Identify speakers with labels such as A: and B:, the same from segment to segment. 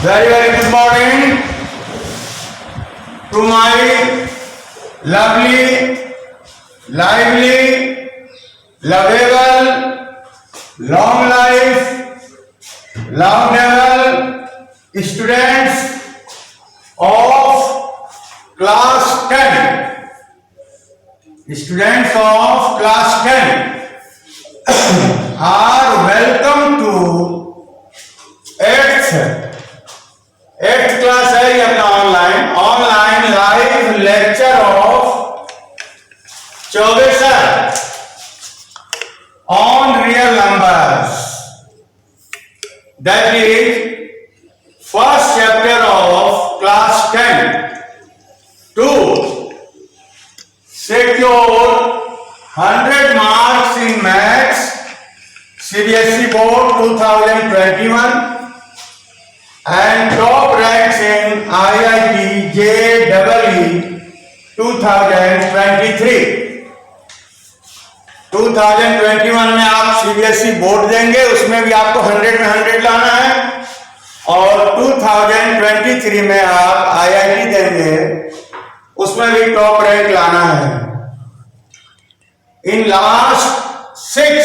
A: Very, very good morning to my lovely, lively, lovable, long life, lovable students of class 10. Students of class 10 are welcome to 8th class है ये अपना online live lecture of Chaubey sir on real numbers, that is first chapter of class 10 to secure 100 marks in maths CBSE board 2021 and top ranks in IIT JEE 2023। 2021 में आप CBSE board देंगे, उसमें भी आपको 100 में 100 लाना है, और 2023 में आप IIT देंगे, उसमें भी टॉप रैंक लाना है। In last 6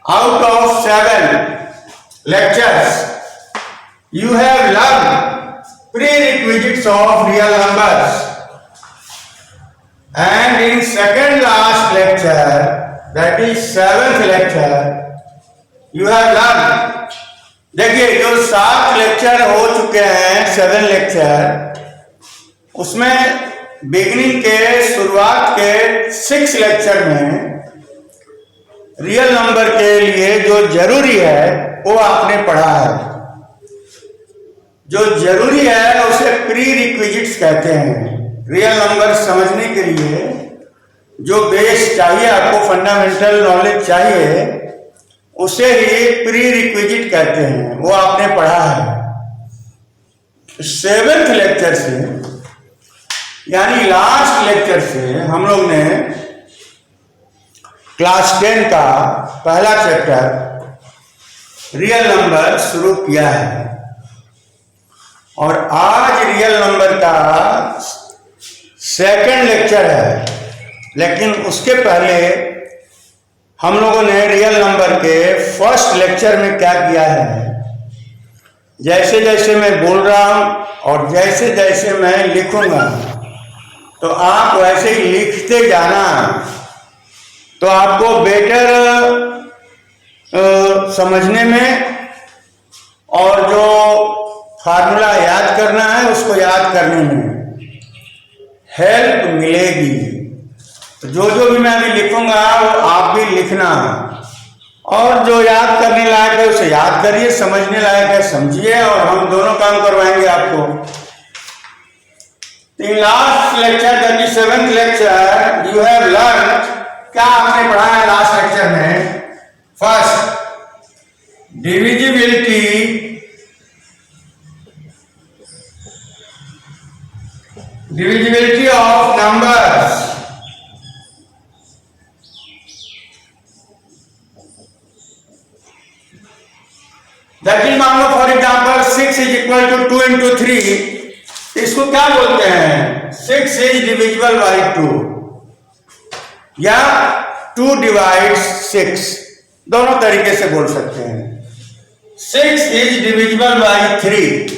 A: out of 7 lectures you have learned prerequisites of real numbers, and in second last lecture, that is 7th lecture, you have learned, देखिए जो 7 लेक्चर हो चुके हैं, 7 लेक्चर, उसमें बिगिनिंग के शुरुआत के 6 लेक्चर में रियल नंबर के लिए जो जरूरी है वो आपने पढ़ा है। जो जरूरी है उसे प्री रिक्विजिट्स कहते हैं। रियल नंबर समझने के लिए जो बेस चाहिए, आपको फंडामेंटल नॉलेज चाहिए, उसे ही प्री रिक्विजिट कहते हैं, वो आपने पढ़ा है। 7th लेक्चर से यानी लास्ट लेक्चर से हम लोग ने क्लास 10 का पहला चैप्टर रियल नंबर शुरू किया है, और आज रियल नंबर का 2nd लेक्चर है। लेकिन उसके पहले हम लोगों ने रियल नंबर के फर्स्ट लेक्चर में क्या किया है, जैसे जैसे मैं बोल रहा हूं और जैसे जैसे मैं लिखूंगा तो आप वैसे ही लिखते जाना, तो आपको बेटर समझने में और जो फार्मूला याद करना है उसको याद करने में हेल्प मिलेगी। तो जो जो भी मैं अभी लिखूंगा वो आप भी लिखना, और जो याद करने लायक है उसे याद करिए, समझने लायक है समझिए, और हम दोनों काम करवाएंगे आपको। In last lecture that is 7th lecture you have learn, क्या आपने पढ़ा है लास्ट लेक्चर में? First, divisibility of numbers. That is, मान लो for example 6 is equal to 2 into 3, इसको क्या बोलते हैं? 6 इज डिविजिबल बाई 2 या 2 डिवाइड्स 6, दोनों तरीके से बोल सकते हैं। 6 इज डिविजिबल बाई 3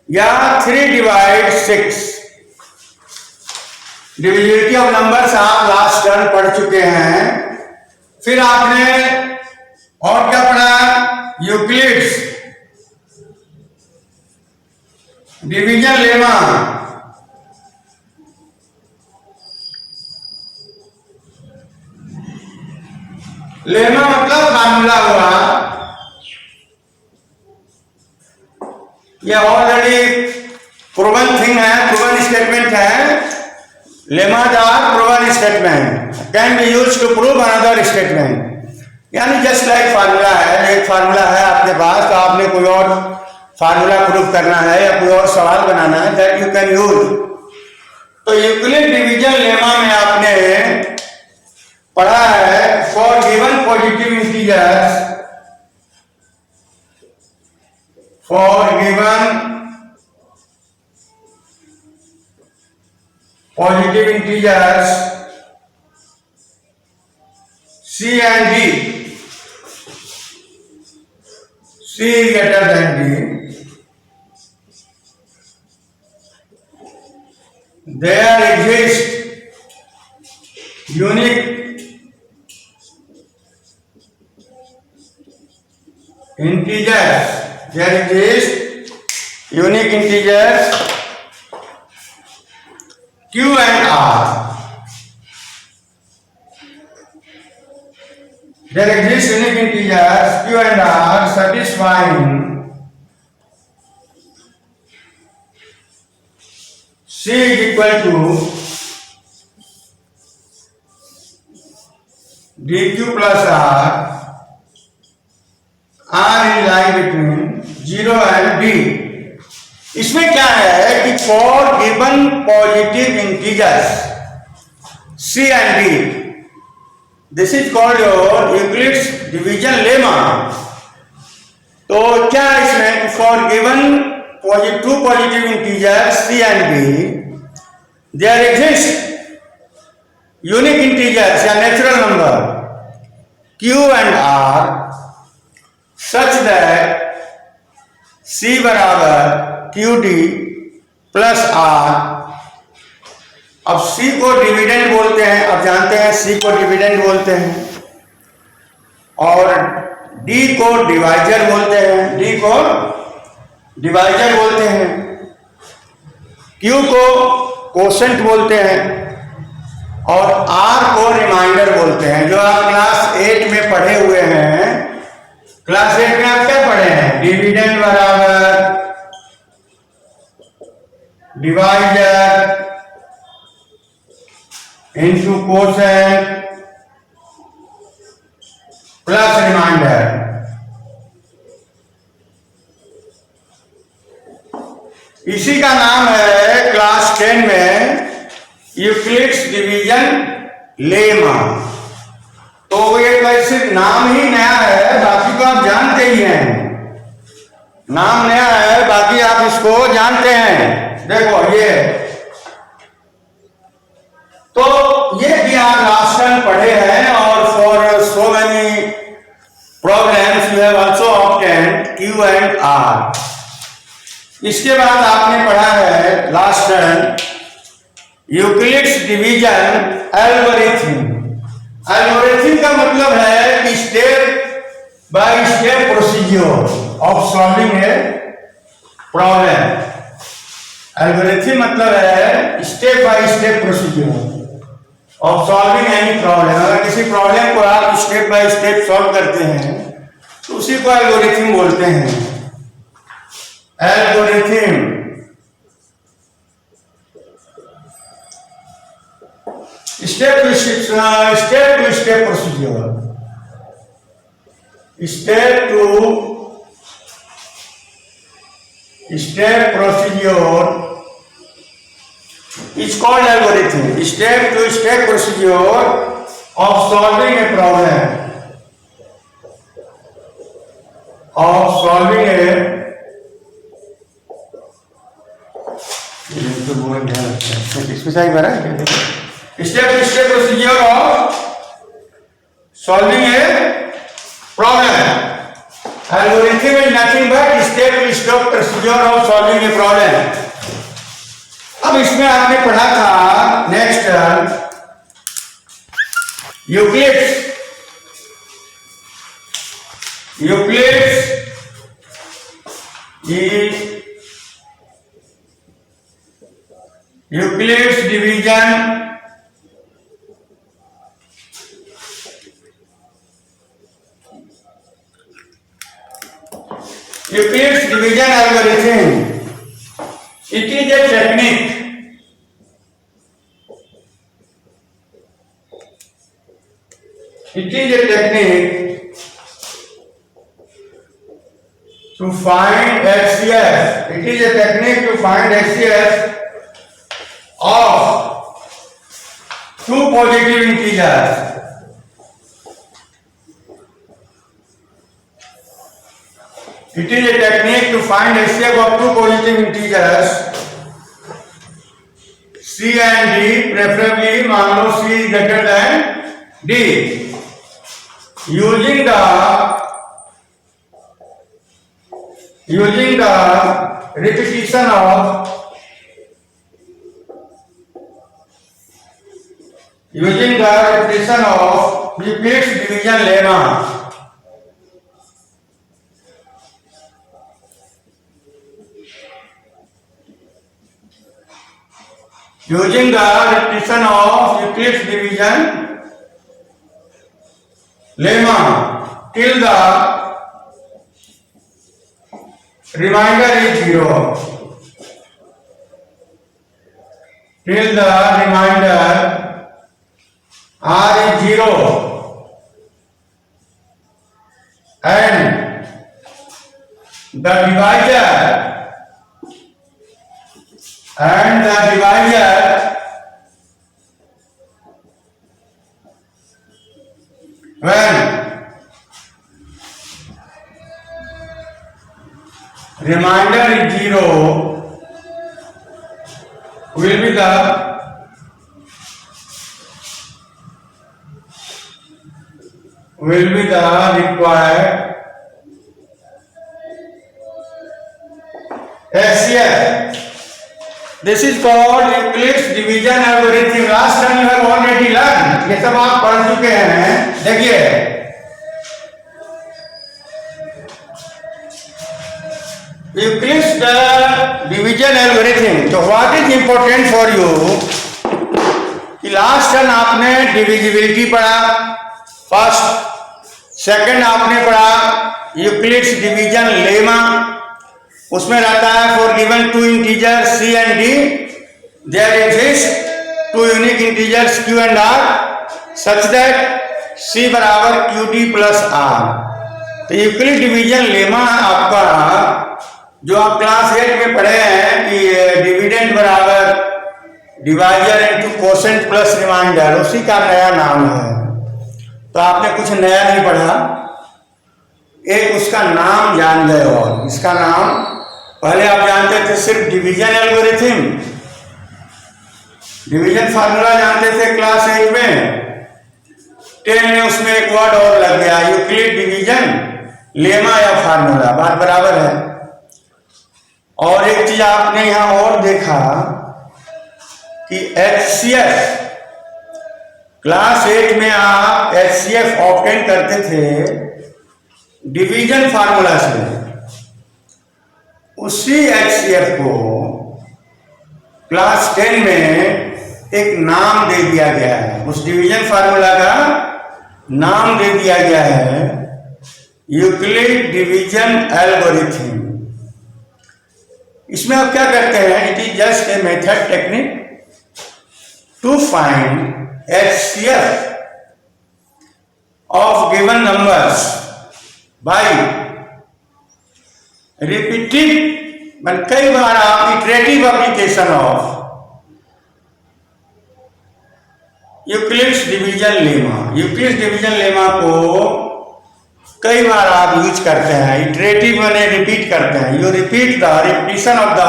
A: या 3 डिवाइड 6। डिविजिबिलिटी ऑफ नंबर्स आप लास्ट टर्म पढ़ चुके हैं। फिर आपने और क्या पढ़ा? Euclid's division lemma. लेमा मतलब फार्मूला हुआ, यह ऑलरेडी प्रूवन थिंग है, प्रूवन स्टेटमेंट है। Lemmas are proven statement can be used to prove another statement, यानी जस्ट लाइक फार्मूला है। एक फार्मूला है आपके पास, तो आपने कोई और फार्मूला प्रूव करना है या कोई और सवाल बनाना है, दैट यू कैन यूज। तो यूक्लिड डिवीजन लेमा में आपने पढ़ा है for given positive integers for given positive integers C and D, C is greater than D, there exists unique integers, there exist unique integers Q and R. There exist unique integers Q and R satisfying C is equal to dq plus r is lying between 0 and d. इसमें क्या है कि for given positive integers c and d, this is called your Euclid's division lemma. तो क्या इसमें कि for given two positive integers c and d, there exist unique integers या natural number q and r such that c बराबर QD plus R. अब C को dividend बोलते हैं, अब जानते हैं C को डिविडेंड बोलते हैं, और D को डिवाइजर बोलते हैं, D को डिवाइजर बोलते हैं, Q को कोसेंट बोलते हैं, और R को रिमाइंडर बोलते हैं. जो आप क्लास 8 में पढ़े हुए हैं, क्लास 8 में आप क्या पढ़े हैं? डिविडेंड बराबर divisor into quotient plus remainder. इसी का नाम है क्लास 10 में यूक्लिड्स डिवीजन लेमा. तो ये वैसे नाम ही नया है, बाकी तो आप जानते ही हैं. नाम नया है, बाकी आप इसको जानते हैं. देखो ये, तो ये भी आप लास्ट टाइम पढ़े हैं, और for so many problems you have also obtained Q and R. इसके बाद आपने पढ़ा है last time Euclid's division algorithm. Algorithm का मतलब है कि step by step procedure of solving a problem. Algorithm मतलब है step by step procedure of solving any problem. अगर किसी प्रॉब्लम को आप स्टेप बाय स्टेप सॉल्व करते हैं तो उसी को एल्गोरिथम बोलते हैं. Algorithm step to step procedure, step to step procedure is called algorithm. Step to step procedure of solving a problem, of solving a इसमें सही भरा है. Step to step procedure of solving a problem. Algorithm is nothing but step to step procedure of solving a problem. अब इसमें आपने पढ़ा था next Euclid's division algorithm. It is a technique to find HCF. It is a technique to find HCF of two positive integers. It is a technique to find HCF of two positive integers C and D, preferably मान लो C is greater than D, using the repetition of Euclid's division lemma. Using the repetition of Euclid's division lemma till the remainder is 0. Till the remainder R is 0 and the divisor when remainder is 0 will be the required HCF. This is called Euclid's division algorithm. Last time you have already learned. ये सब आप पढ़ चुके हैं. देखिए Euclid's division algorithm. तो what is important for you कि last time आपने डिविजिबिलिटी पढ़ा फर्स्ट, सेकंड आपने पढ़ा यूक्लिड्स डिवीजन लेमा. उसमें रहता है for given two integer C and D there exist two unique integers Q and R such that C बराबर QD plus R. तो यूक्लिड डिवीजन लेमा आपका जो आप क्लास 8 में पढ़े हैं कि डिविडेंड बराबर divisor into quotient plus remainder, उसी का नया नाम है. तो आपने कुछ नया नहीं पढ़ा, एक उसका नाम जान गए. और इसका नाम पहले आप जानते थे सिर्फ डिवीजन एल्गोरिथम, डिवीजन फार्मूला जानते थे क्लास 8 में. 10 में उसमें एक वर्ड और लग गया यूक्लिड डिवीजन लेमा या फार्मूला. बात बराबर है. और एक चीज आपने यहां और देखा कि HCF क्लास 8 में आप HCF ऑब्टेन करते थे डिवीजन फार्मूला से. उसी HCF को क्लास 10 में एक नाम दे दिया गया है. उस डिवीजन फार्मूला का नाम दे दिया गया है यूक्लिड डिवीजन एल्गोरिथम. इसमें आप क्या करते हैं, it is just a method technique to find HCF of given numbers by repeated कई बार आप iterative application of Euclid's division lemma. Euclid's division lemma को कई बार आप यूज करते हैं. इटरेटिव मैंने रिपीट करते हैं. You repeat the repetition of the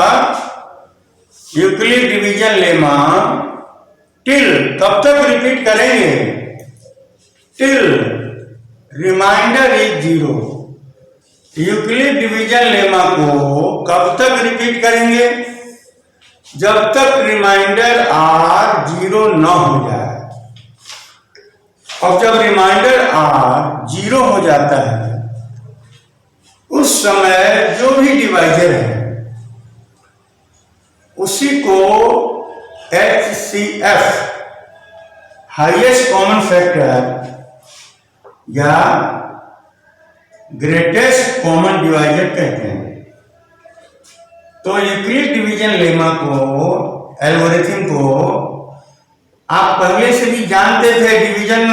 A: Euclid division lemma till, कब तक रिपीट करेंगे, till remainder is 0. Euclid division lemma को कब तक रिपीट करेंगे, जब तक रिमाइंडर R 0 न हो जाए. और जब रिमाइंडर R 0 हो जाता है उस समय जो भी डिवाइजर है उसी को HCF हाईएस्ट कॉमन फैक्टर या ग्रेटेस्ट कॉमन डिवाइजर कहते हैं. तो यूक्लिड डिवीजन लेमा को, एल्गोरिथम को आप पहले से भी जानते थे. डिवीजन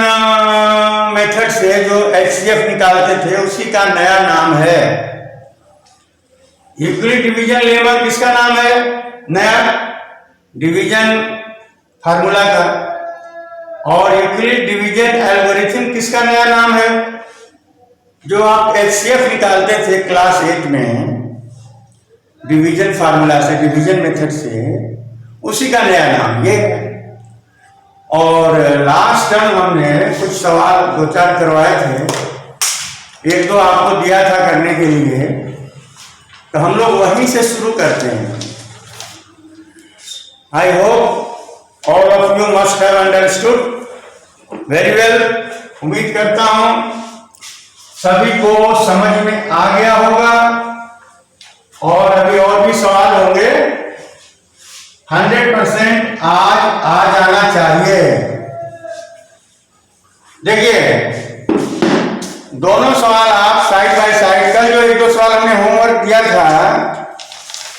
A: मेथड से जो HCF निकालते थे उसी का नया नाम है यूक्लिड डिवीजन लेमा. किसका नाम है नया, डिवीजन फार्मूला का. और यूक्लिड डिवीजन एल्गोरिथम किसका नया नाम है, जो आप HCF निकालते थे क्लास 8 में डिवीजन फार्मूला से, डिवीजन मेथड से, उसी का नया नाम ये है। और लास्ट टाइम हमने कुछ सवाल 2-4 करवाए थे, 1-2 आपको दिया था करने के लिए, तो हम लोग वहीं से शुरू करते हैं। I hope all of you must have understood very well. उम्मीद करता हूं सभी को समझ में आ गया होगा, और अभी और भी सवाल होंगे। 100% आज आ जाना चाहिए। देखिए, दोनों सवाल आप साइड बाय साइड, का जो 1-2 सवाल हमने होमवर्क दिया था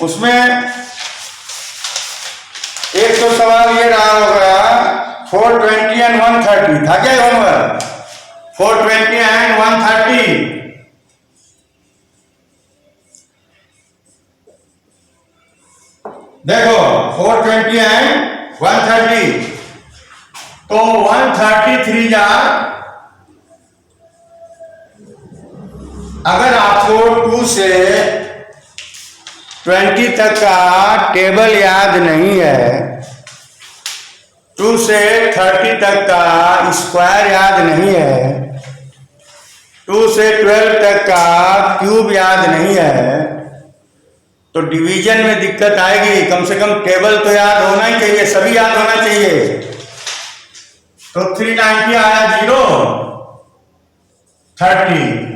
A: उसमें एक तो सवाल ये रहा होगा 420 एंड 130 था क्या होमवर्क? 420 एंड 130। देखो 420 एंड 130, तो 133 जा, अगर आपको 2 से 20 तक का टेबल याद नहीं है, 2 से 30 तक का स्क्वायर याद नहीं है, 2 से 12 तक का क्यूब याद नहीं है, तो डिवीजन में दिक्कत आएगी। कम से कम टेबल तो याद होना ही चाहिए, सभी याद होना चाहिए। तो 390 आया 0, 30।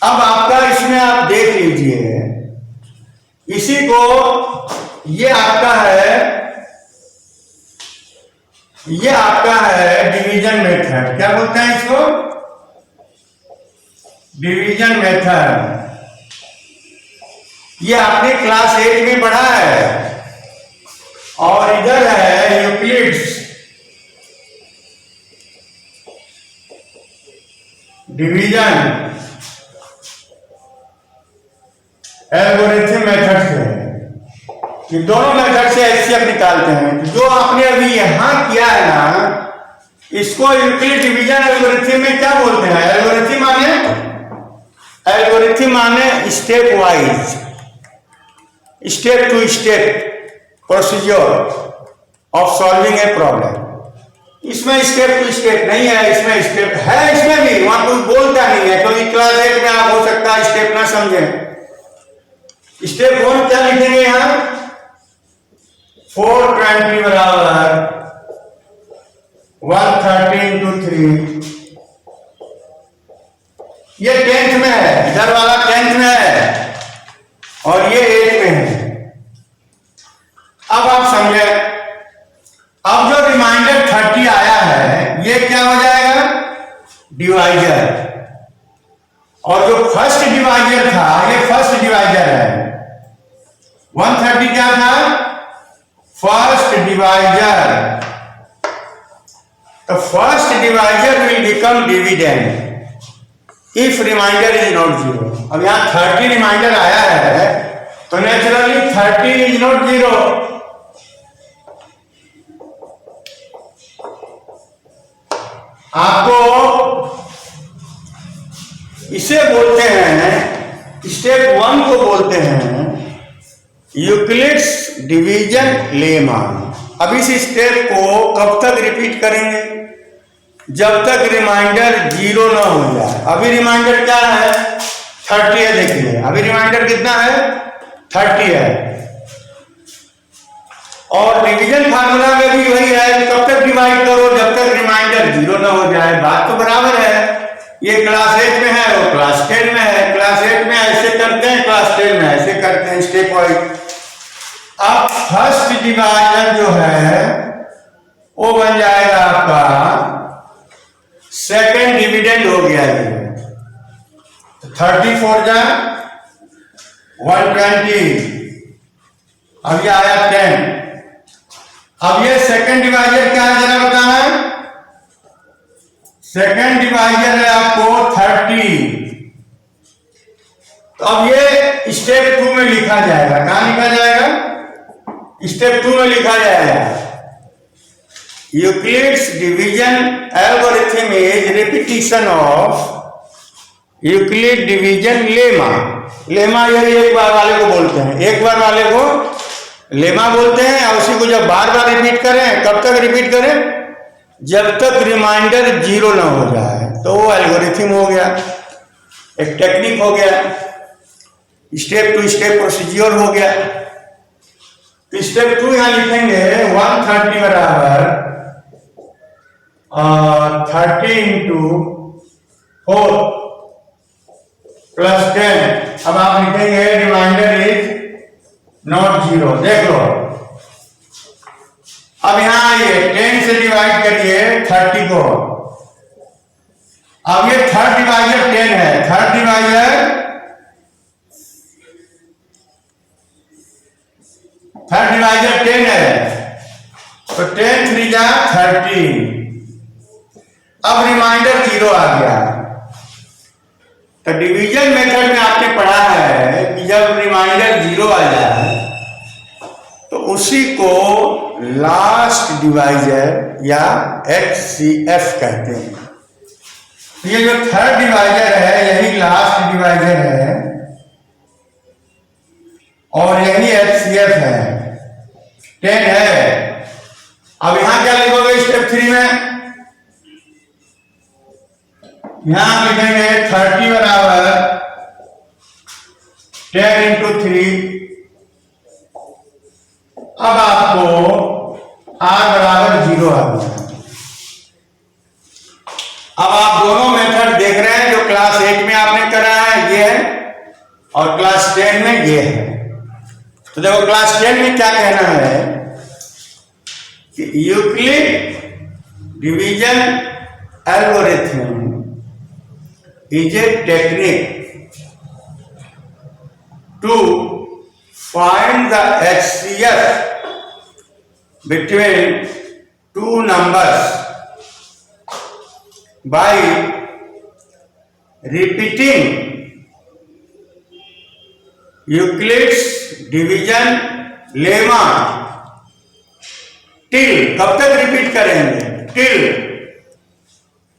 A: अब आपका इसमें आप देख लीजिए, इसी को ये आपका है डिवीजन मेथड। क्या बोलते हैं इसको? Division method. ये आपने क्लास 8 में पढ़ा है। और इधर है यूक्लिड्स डिवीजन एल्गोरिथम मेथड से। ये दोनों मेथड से HCF निकालते हैं। जो आपने अभी यहां किया है ना, इसको यूक्लिड डिवीजन एल्गोरिथम में क्या बोलते हैं? एल्गोरिथम माने step wise, step to step procedure of solving a problem. इसमें स्टेप टू स्टेप नहीं है, इसमें स्टेप है, इसमें भी वहां कोई बोलता नहीं है, क्योंकि क्लास 8 में आप हो सकता है स्टेप ना समझें। स्टेप 1 क्या लिखेंगे यहां? 420 बराबर 130 into 3। ये 10th में है, इधर वाला 10th में है और ये 8 में है। अब आप समझे, अब जो रिमाइंडर 30 आया है ये क्या हो जाएगा? डिवाइजर। और जो फर्स्ट डिवाइजर था ये फर्स्ट डिवाइजर है। 130 क्या था? First divisor. तो first divisor will become dividend if remainder is not 0। अब यहां 30 रिमाइंडर आया है, तो नेचुरली 30 इज नॉट 0। आपको इसे बोलते हैं, स्टेप 1 को बोलते हैं यूक्लिड्स डिवीजन लेमा। अब इस स्टेप को कब तक रिपीट करेंगे? जब तक रिमाइंडर 0 ना हो जाए। अभी रिमाइंडर क्या है? 30 है। देखिए अभी रिमाइंडर कितना है? 30 है। और डिवीजन फार्मूला में भी वही है, कब तक डिवाइड करो? जब तक रिमाइंडर 0 ना हो जाए। बात तो बराबर है। ये क्लास 8 में है, वो क्लास 10 में है। क्लास 8 में ऐसे करते हैं, क्लास 10 में ऐसे करते हैं, स्टेप वाइज। अब फर्स्ट डिवाइजर जो है वो बन जाएगा आपका सेकंड डिविडेंड हो गया ये। 34 जा 120। अब ये आया 10। अब ये सेकंड डिवाइजर क्या है जरा बताना? सेकंड डिवाइजर है आपको 30। तो अब ये स्टेप 2 में लिखा जाएगा। कहां लिखा जाएगा? स्टेप 2 में लिखा जाएगा Euclid's division algorithm is repetition of Euclid division lemma. Lemma यही एक बार वाले को बोलते हैं, एक बार वाले को लेमा बोलते हैं। और उसी को जब बार बार रिपीट करें, कब तक रिपीट करें? जब तक रिमाइंडर 0 ना हो जाए। तो वो एल्गोरिथम हो गया, एक टेक्निक हो गया, स्टेप टू स्टेप प्रोसीजर हो गया। तो स्टेप 2 यहां लिखेंगे 130 बराबर 30 इंटू 4 प्लस 10। अब आप लिखेंगे रिमाइंडर इज नॉट 0। देख लो, अब यहां आइए 10 से डिवाइड करिए 30 को। अब ये थर्ड डिवाइजर 10 है, थर्ड डिवाइजर थर्ड डिवाइजर 10 है, तो 10 3 जा 30। अब रिमाइंडर 0 आ गया। तो डिवीजन मेथड में आपने पढ़ा है कि जब रिमाइंडर 0 आ जाए तो उसी को लास्ट डिवाइजर या HCF कहते हैं। ये जो थर्ड डिवाइजर है यही लास्ट डिवाइजर है और यही HCF है। 10 है। अब यहां क्या लिखोगे स्टेप 3 में? यहां लिखेंगे 30 बराबर 10 इंटू 3। अब आपको R बराबर 0 आ गया। अब आप दोनों मेथड देख रहे हैं, जो क्लास 8 में आपने करा है ये है और क्लास 10 में ये है। तो देखो क्लास 10 में क्या कहना है कि Euclid division algorithm is a technique to find the HCF between two numbers by repeating Euclid's division lemma till, कब तक रिपीट करेंगे? till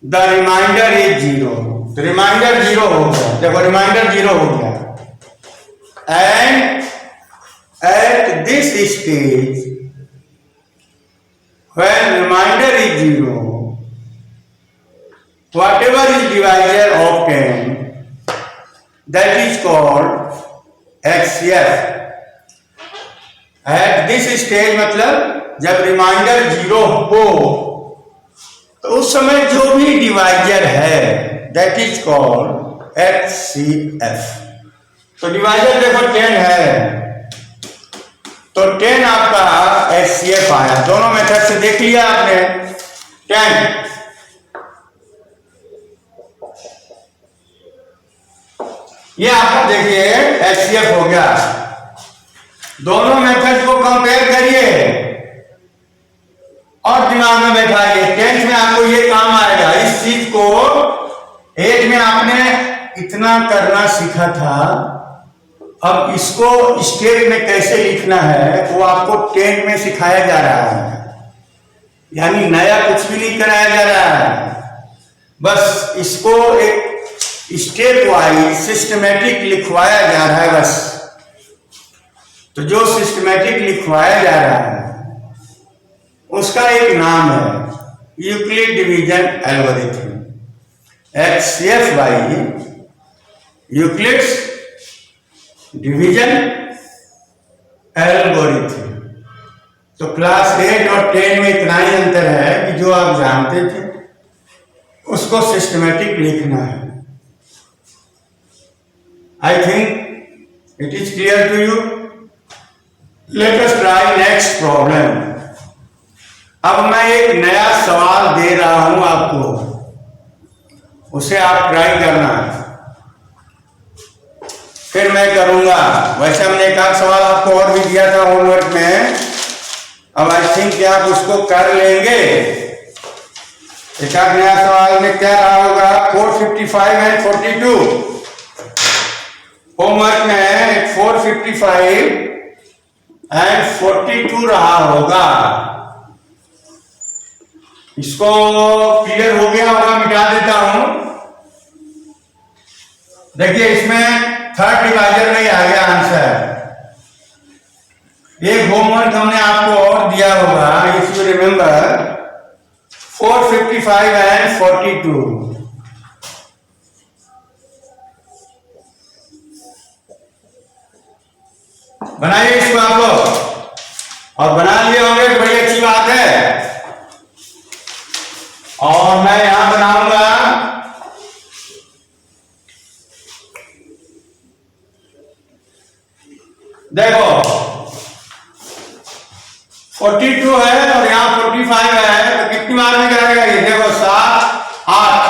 A: the remainder is 0। तो रिमाइंडर 0 हो गया। देखो रिमाइंडर 0 हो गया and at this stage when reminder is 0 whatever is divisor of 10 that is called HCF। At this stage मतलब जब रिमाइंडर 0 हो तो उस समय जो भी डिवाइजर है दैट इज कॉल्ड HCF। तो डिवाइजर देखो 10 है, तो 10 आपका HCF आया। दोनों मेथड से देख लिया आपने। 10 ये आपका देखिए HCF हो गया। दोनों मेथड को कंपेयर करिए और दिमाग में बैठाइए। 10th में आपको ये काम आएगा। इस चीज को 8 में आपने इतना करना सीखा था, अब इसको स्टेप में कैसे लिखना है वो आपको 10 में सिखाया जा रहा है। यानी नया कुछ भी नहीं कराया जा रहा है, बस इसको एक स्टेप वाइज सिस्टमेटिक लिखवाया जा रहा है बस। तो जो सिस्टमेटिक लिखवाया जा रहा है उसका एक नाम है Euclid division algorithm, HCF by Euclid's division algorithm. तो क्लास 8 और 10 में इतना ही अंतर है कि जो आप जानते थे उसको सिस्टमेटिक लिखना है। I think it is clear to you. Let us try next problem. अब मैं एक नया सवाल दे रहा हूं आपको, उसे आप ट्राई करना, फिर मैं करूंगा। वैसे हमने एक आध सवाल आपको और भी दिया था होमवर्क में, अब आई थिंक कि आप उसको कर लेंगे। एक आध नया सवाल में क्या रहा होगा? 455 एंड 42 होमवर्क में 455 एंड 42 रहा होगा। इसको क्लियर हो गया होगा, मिटा देता हूं। देखिए इसमें थर्ड डिवाइजर में ही आ गया आंसर। एक होमवर्क हमने आपको और दिया होगा, इफ यू रिमेम्बर, 455 एंड 42। बनाइए इसको आप लोग, और बना लिए होंगे तो बड़ी अच्छी बात है। और मैं यहां बनाऊंगा देखो 42 है और यहाँ 45 है, तो कितनी बार में करेगा ये? देखो 7 8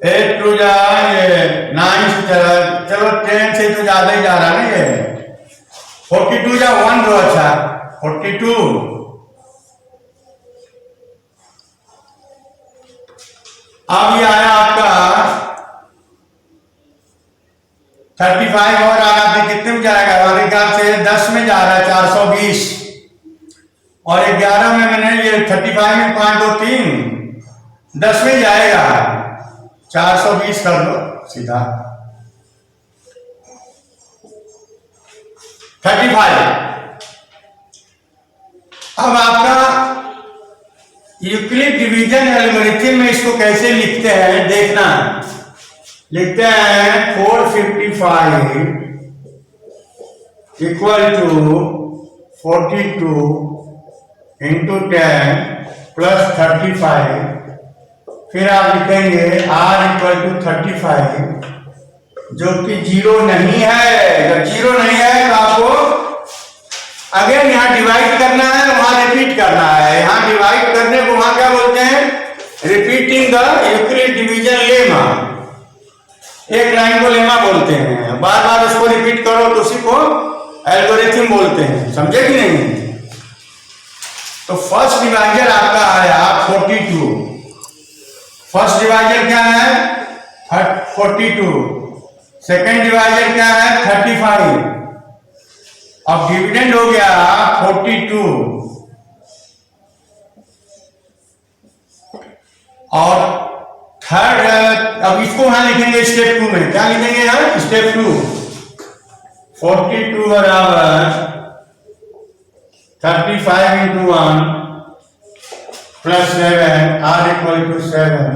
A: 8 टू जा ये 9 चलो 10 से तो ज्यादा ही जा रहा है ना ये। 42 जा 1 दो, अच्छा 42। अब ये आया आपका 35 और आना फिर कितने में जाएगा? हमारे ख्याल से 10 में जा रहा है 420, और 11 में मैंने ये 35 में 5 2 3 10 में जाएगा 420 कर लो सीधा 35। अब आपका यूक्लिड डिवीजन एल्गोरिथम में इसको कैसे लिखते हैं देखना। लिखते हैं 455 इक्वल टू 42 इंटू 10 प्लस 35। फिर आप लिखेंगे R इक्वल टू 35, जो कि 0 नहीं है। जब 0 नहीं है तो आपको अगेन यहाँ डिवाइड करना है, वहां रिपीट करना है। यहाँ डिवाइड करने को वहां क्या बोलते हैं? Repeating the Euclid division lemma. एक लाइन को लेमा बोलते हैं, बार बार उसको रिपीट करो तो उसी को एल्गोरिथम बोलते हैं। समझे कि नहीं? तो फर्स्ट डिवाइजर आपका आया 42। फर्स्ट डिवाइजर क्या है? 42। सेकेंड डिवाइजर क्या है? 35। अब डिविडेंड हो गया 42, और थर्ड, अब इसको यहां लिखेंगे स्टेप 2 में। क्या लिखेंगे यहाँ? स्टेप 2। 42 बराबर 35 into 1 plus 7 R equal to 7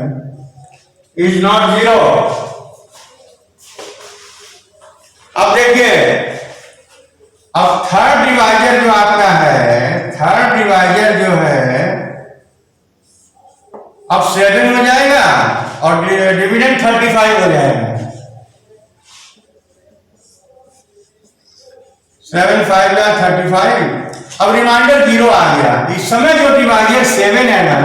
A: is not 0। अब देखिए, अब थर्ड डिवाइजर जो आपका है, थर्ड डिवाइजर जो है अब 7 हो जाएगा और डिविडेंड 35 हो जाएगा। 7 5 का 35। अब रिमाइंडर 0 आ गया। इस समय जो डिवाइजर 7 है ना,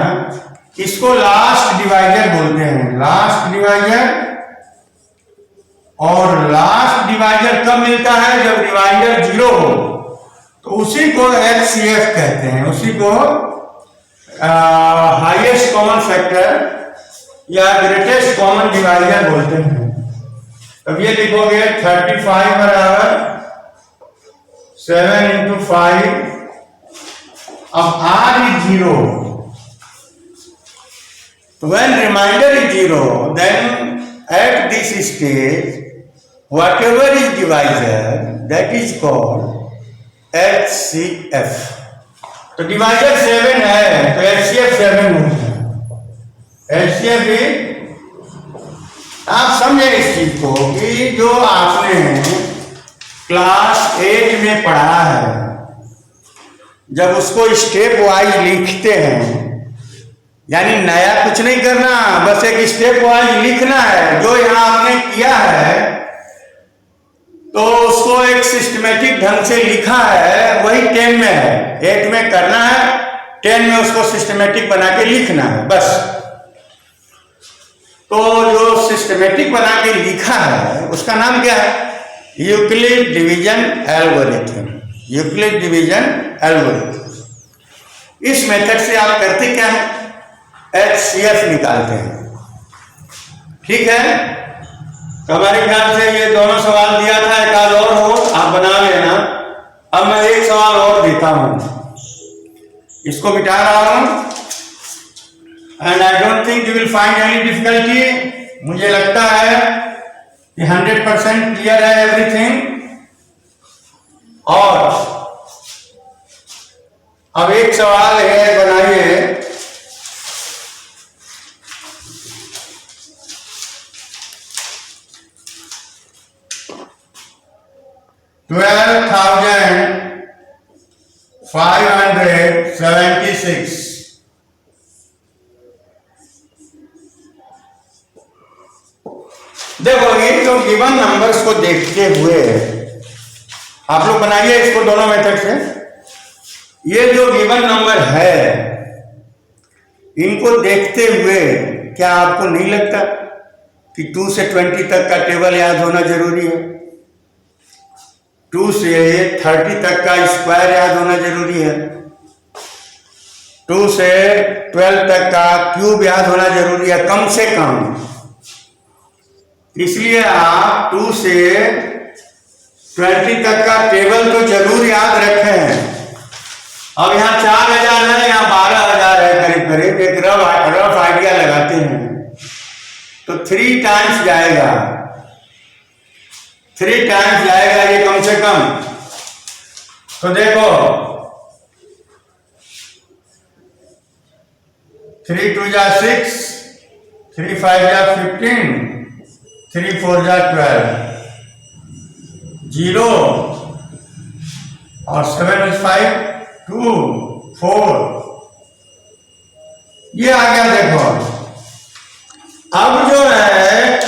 A: इसको लास्ट डिवाइजर बोलते हैं, लास्ट डिवाइजर। और लास्ट डिवाइजर कब मिलता है? जब डिवाइजर 0 हो, तो उसी को HCF कहते हैं, उसी को हाईएस्ट कॉमन फैक्टर या ग्रेटेस्ट कॉमन डिवाइजर बोलते हैं। अब ये लिखोगे 35 बराबर 7 इंटू 5। अब R is 0, when remainder is 0, then at this stage whatever is divisor that is called HCF। तो डिवाइजर 7 है तो HCF 7 होता है। HCF भी आप समझे इस चीज को कि जो आपने क्लास 8 में पढ़ा है, जब उसको स्टेप वाइज लिखते हैं, यानी नया कुछ नहीं करना, बस एक स्टेप वाइज लिखना है। जो यहां आपने किया है तो उसको एक सिस्टमेटिक ढंग से लिखा है, वही 10 में है। 8 में करना है, 10 में उसको सिस्टमेटिक बना के लिखना है बस। तो जो सिस्टमेटिक बना के लिखा है उसका नाम क्या है? Euclid division algorithm. Euclid division algorithm. इस मेथड से आप करते क्या है? HCF निकालते हैं। ठीक है, तो हमारे ख्याल से ये दोनों सवाल दिया था, एक आध और हो आप बना लेना। अब मैं एक सवाल और देता हूं, इसको मिटा रहा हूं, and I don't think you will find any difficulty. मुझे लगता है कि 100% क्लियर है एवरीथिंग। और अब एक सवाल है, बनाइए। $12,576। देखो ये जो गिवन नंबर्स को देखते हुए आप लोग बनाइए इसको दोनों मेथड से। ये जो गिवन नंबर है इनको देखते हुए क्या आपको नहीं लगता कि 2 से 20 तक का टेबल याद होना जरूरी है? 2 से 30 तक का स्क्वायर याद होना जरूरी है। 2 से 12 तक का क्यूब याद होना जरूरी है कम से कम। इसलिए आप 2 से 20 तक का टेबल तो जरूर याद रखें। अब यहाँ 4000 है, यहाँ 12000 है, करीब करीब एक रफ आइडिया लगाते हैं तो 3 टाइम्स जाएगा, 3 टाइम्स जाएगा ये कम से कम। तो देखो 3 2 जा 6, 3 5 जा 15, 3 4 जा 12, 0 और 7 is 5, 2 4, ये आ गया। देखो अब जो है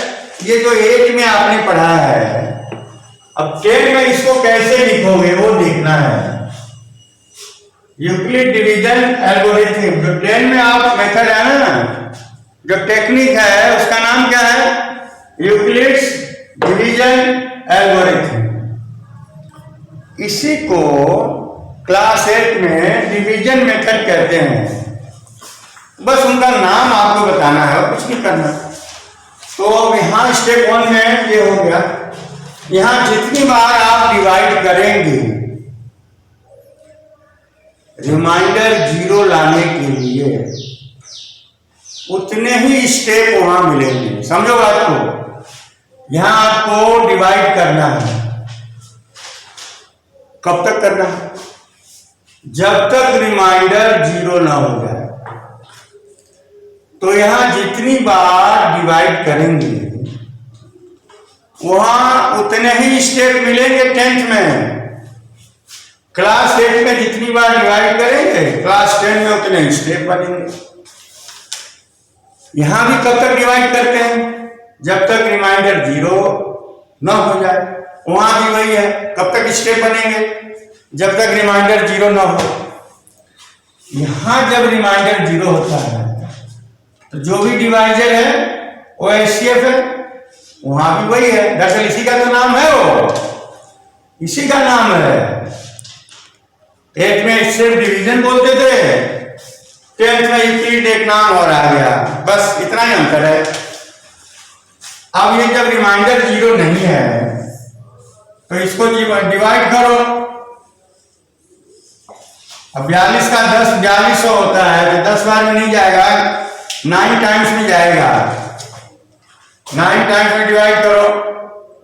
A: ये जो 8 में आपने पढ़ा है, अब 10 में इसको कैसे लिखोगे वो देखना है। यूक्लिड डिवीजन एल्गोरिथम, जो 10 में आप मेथड है ना, जो टेक्निक है उसका नाम क्या है? Euclid's division algorithm. इसी को क्लास 8 में डिवीजन मेथड कहते हैं। बस उनका नाम आपको बताना है और कुछ नहीं करना। तो यहाँ स्टेप 1 में ये हो गया। यहाँ जितनी बार आप डिवाइड करेंगे रिमाइंडर 0 लाने के लिए उतने ही स्टेप वहां मिलेंगे। समझो बात को। यहां आपको डिवाइड करना है। कब तक करना है? जब तक रिमाइंडर 0 ना हो जाए। तो यहां जितनी बार डिवाइड करेंगे वहां उतने ही स्टेप मिलेंगे 10th में। क्लास 8 में जितनी बार डिवाइड करेंगे क्लास 10 में उतने स्टेप बनेंगे। यहां भी कब तक डिवाइड करते हैं? जब तक रिमाइंडर 0 ना हो जाए। वहां भी वही है, कब तक स्टेप बनेंगे? जब तक रिमाइंडर 0 ना हो। यहां जब रिमाइंडर 0 होता है तो जो भी डिवाइजर है वो एचसीएफ है, वहां भी वही है। दरअसल इसी का तो नाम है, वो इसी का नाम है। 8 में सिर्फ डिवीजन बोलते थे, 10th में यूक्लिड एक नाम और आ गया। बस इतना ही अंतर है। अब ये जब रिमाइंडर 0 नहीं है तो इसको डिवाइड करो। अब 42 का 10 4200 होता है तो 10 बार में नहीं जाएगा, 9 टाइम्स में जाएगा। 9 टाइम्स में डिवाइड करो।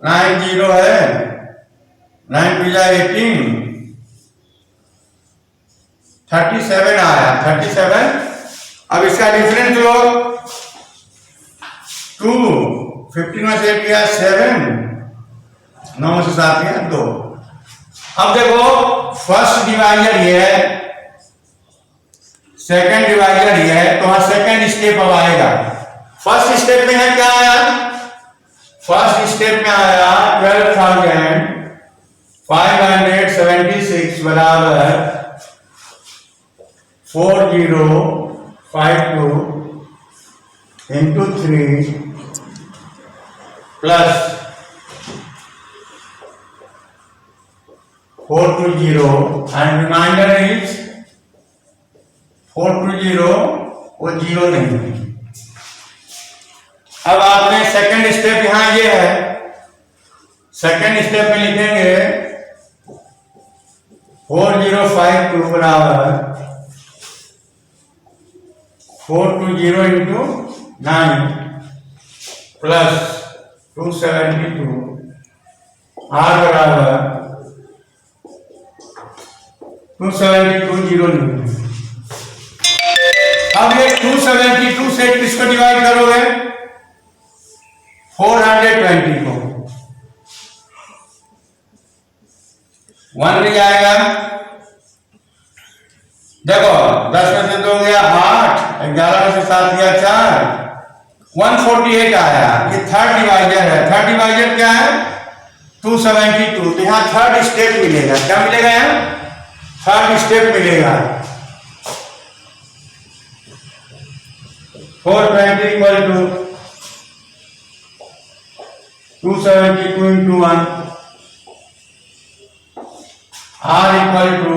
A: 9 0 है, 9 2 जा 18, 37 आया, 37। अब इसका डिफरेंस लो, 2 15 में से किया 7, 9 से 7 किया 2। अब देखो फर्स्ट डिवाइजर ये है, सेकंड डिवाइजर ये है, तो वहां सेकंड स्टेप अब आएगा। फर्स्ट स्टेप में है क्या आया? फर्स्ट स्टेप में आया 12,576 बराबर 4052 into 3 plus 420 and remainder is 420, वो 0 नहीं है। अब आपने सेकंड स्टेप यहां ये है, सेकंड स्टेप में लिखेंगे 4052 बराबर 420 into 9 प्लस 272 R बराबर 272 जीरो नहीं। अब ये 272 से किसको डिवाइड करोगे? 420 को 1 ले जाएगा। देखो 10 में से 2 गया 8, 11 में से 7 गया 4, 148 आया। ये थर्ड डिवाइजर है। थर्ड डिवाइजर क्या है? 272। तो यहाँ थर्ड स्टेप मिलेगा। क्या मिलेगा? यहाँ थर्ड स्टेप मिलेगा। 420 equal to 272 into 1 R equal to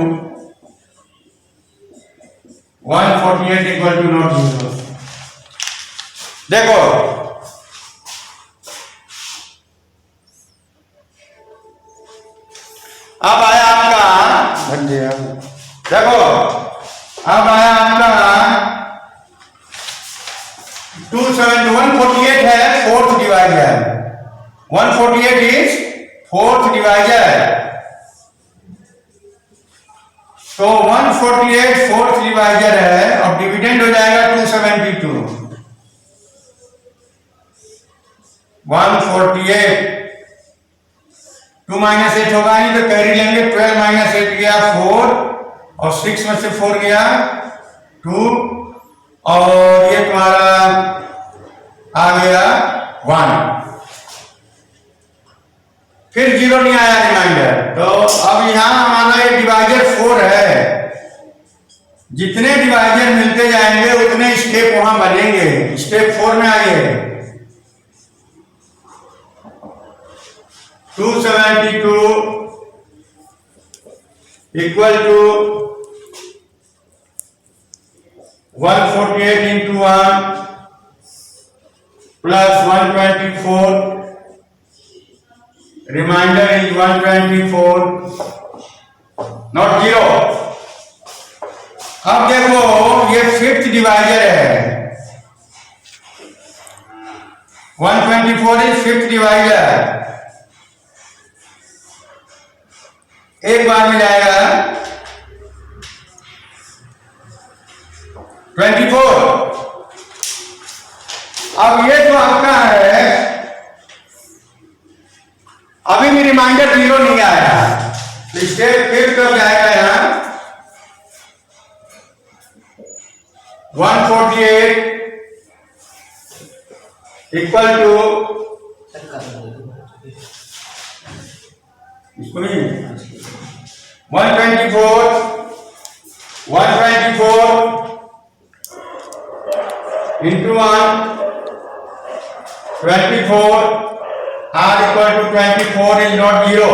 A: 148 equal to not 0। देखो अब आया आपका, देखो अब आया आपका 148 है fourth divisor. 148 is fourth divisor. तो 148 फोर्थ डिवाइजर है और डिविडेंड हो जाएगा 272। 148 2 माइनस 8 होगा नहीं तो कैरी लेंगे। 12 माइनस 8 गया 4 और 6 में से 4 गया 2 और ये तुम्हारा आ गया 1। फिर 0 नहीं आया रिमाइंडर। तो अब यहां हमारा ये डिवाइजर 4 है। जितने डिवाइजर मिलते जाएंगे उतने स्टेप वहां बनेंगे। स्टेप 4 में आइए 272 equal to 148 into 1 plus 124 remainder is 124 not 0। अब देखो ये फिफ्थ डिवाइजर है। 124 इज फिफ्थ डिवाइजर। एक बार में जाएगा 24। अब ये जो आपका है अभी भी रिमाइंडर 0 नहीं आया। स्टेप फिर कब जाएगा? यहां 148 इक्वल टू इसको नहीं 124 into 1 24 R equal to 24 is not 0।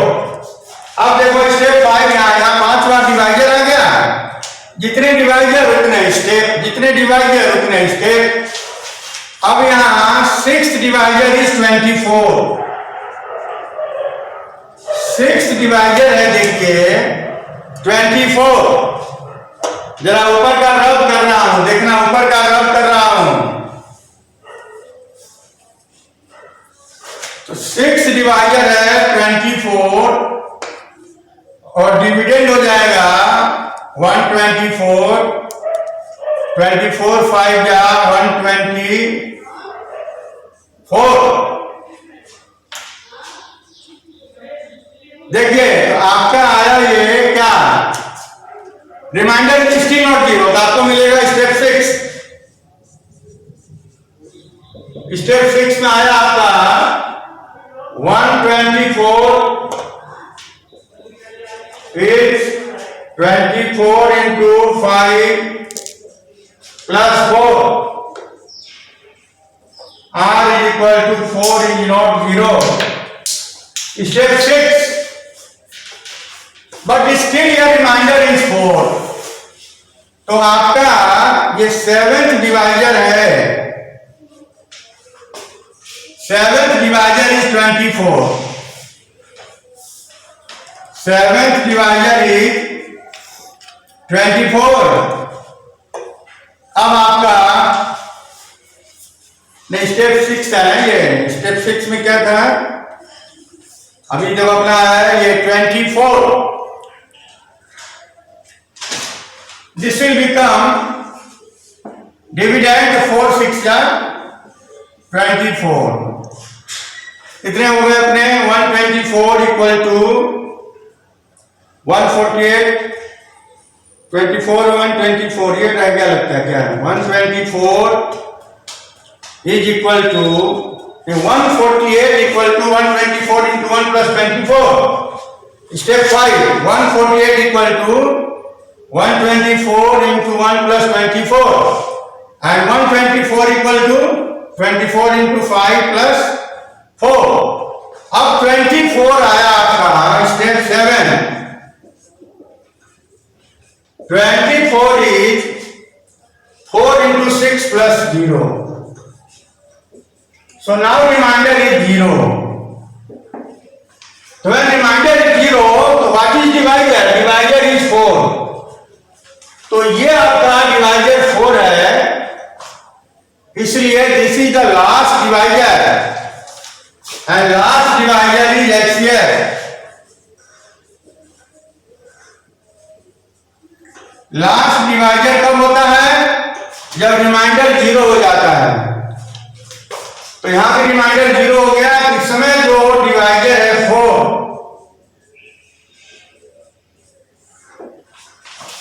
A: अब देखो स्टेप 5 यहाँ 5 बार डिवाइजर आ गया। जितने डिवाइजर उतने स्टेप, जितने डिवाइजर उतने स्टेप। अब यहाँ 6th divisor is 24। 6th divisor है देखिए 24। जरा ऊपर का रब कर रहा हूं, देखना ऊपर का रब कर रहा हूं। तो 6 डिवाइजर है 24 और डिविडेंड हो जाएगा 124। 24 5 जा 124। देखिए आपका आया ये क्या रिमाइंडर स्टिल नॉट 0। तो आपको मिलेगा स्टेप 6। स्टेप 6 में आया आपका 124 is 24 into 5 plus 4 R is equal to 4 is not 0. Step 6 but still your remainder is 4. तो आपका ये 7th डिवाइजर है। 7th divisor is 24। 7th divisor is 24। अब आपका नहीं, स्टेप 6 था ना ये। स्टेप 6 में क्या था, अभी जब अपना है ये 24, दिस विल बिकम डिविडेंड 4 6 जा 24। कितने हो गए अपने, 124 इक्वल टू 148, 24 124, ये क्या लगता है क्या है, 124 is equal to 148 equal to 124 into 1 plus 24. Step 5, 148 equal to 124 into 1 plus 24 and 124 equal to 24 into 5 plus 4. अब 24 आया आपका step 7। 24 is 4 into 6 plus 0. So now remainder is 0. So when remainder is 0, तो what is divisor? Divisor is 4. तो ये आपका divisor 4 है, इसलिए this is the last divisor and last divisor is HCF. Last divisor कब होता है, जब रिमाइंडर 0 हो जाता है। तो यहां पे रिमाइंडर 0 हो गया, इस समय जो डिवाइजर है 4,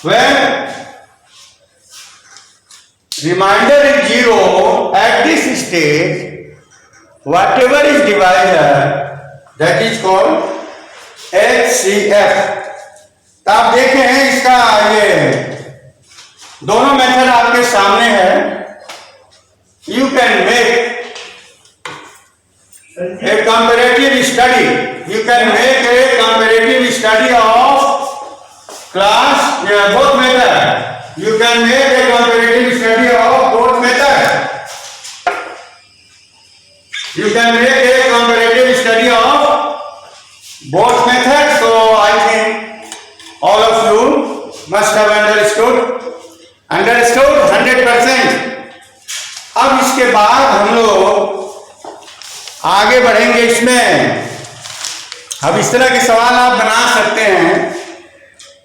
A: when remainder is 0 at this stage, whatever is divisor that is called HCF. तो आप देखें इसका ये दोनों मेथड आपके सामने है। You can make a comparative study, you can make a comparative study of class both method, you can make a comparative study of both method, you can make a comparative study of both method. So I think all of you must have understood 100%। अब इसके बाद हम लोग आगे बढ़ेंगे इसमें। अब इस तरह के सवाल आप बना सकते हैं,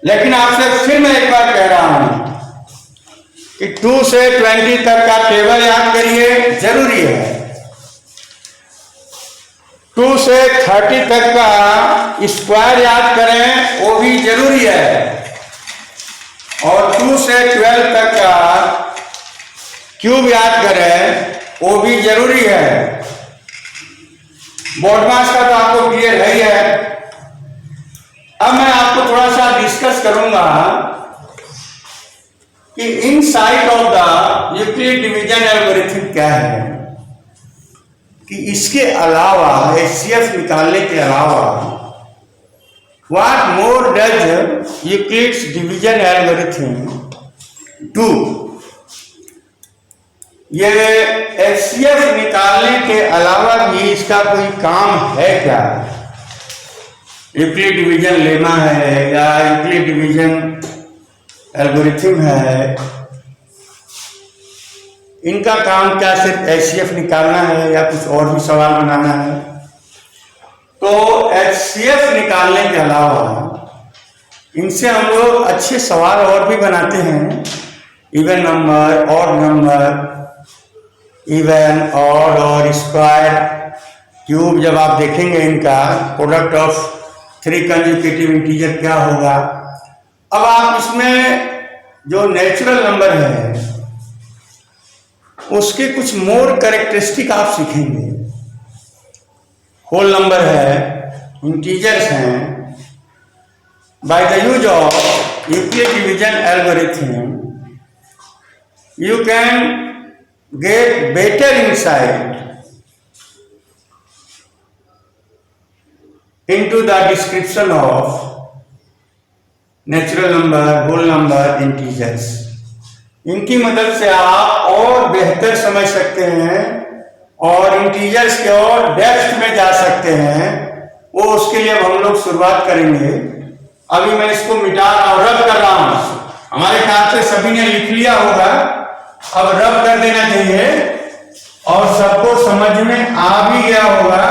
A: लेकिन आपसे फिर मैं एक बार कह रहा हूं कि 2 से 20 तक का टेबल याद करिए, जरूरी है। 2 से 30 तक का स्क्वायर याद करें, वो भी जरूरी है। और 2 से 12 तक का क्यूब याद करें, वो भी जरूरी है। बोर्ड मास का तो आपको क्लियर है ही है। अब मैं आपको थोड़ा सा डिस्कस करूंगा कि inside of the Euclid division algorithm क्या है, कि इसके अलावा HCF निकालने के अलावा what more does Euclid's division algorithm do. ये HCF निकालने के अलावा भी इसका कोई काम है क्या, यूक्लिड डिवीजन लेमा है या यूक्लिड डिवीजन एल्गोरिथम है, इनका काम क्या सिर्फ HCF निकालना है या कुछ और भी सवाल बनाना है। तो HCF निकालने के अलावा इनसे हम लोग अच्छे सवाल और भी बनाते हैं, even number, odd number, even, odd और स्क्वायर, क्यूब। जब आप देखेंगे इनका प्रोडक्ट ऑफ 3 कंसेक्यूटिव इंटीजर क्या होगा। अब आप इसमें जो नेचुरल नंबर है उसके कुछ मोर कैरेक्टरिस्टिक आप सीखेंगे। होल नंबर है, इंटीजर्स हैं। By the use of Euclid division algorithm you can get better insight into the description of natural number, whole number, integers. इनकी मदद से आप और बेहतर समझ सकते हैं और इंटीजर्स के और डेप्थ में जा सकते हैं। वो उसके लिए अब हम लोग शुरुआत करेंगे। अभी मैं इसको मिटा रहा हूं, रब कर रहा हूं। हमारे ख्याल से सभी ने लिख लिया होगा, अब रब कर देना चाहिए। और सबको समझ में आ भी गया होगा,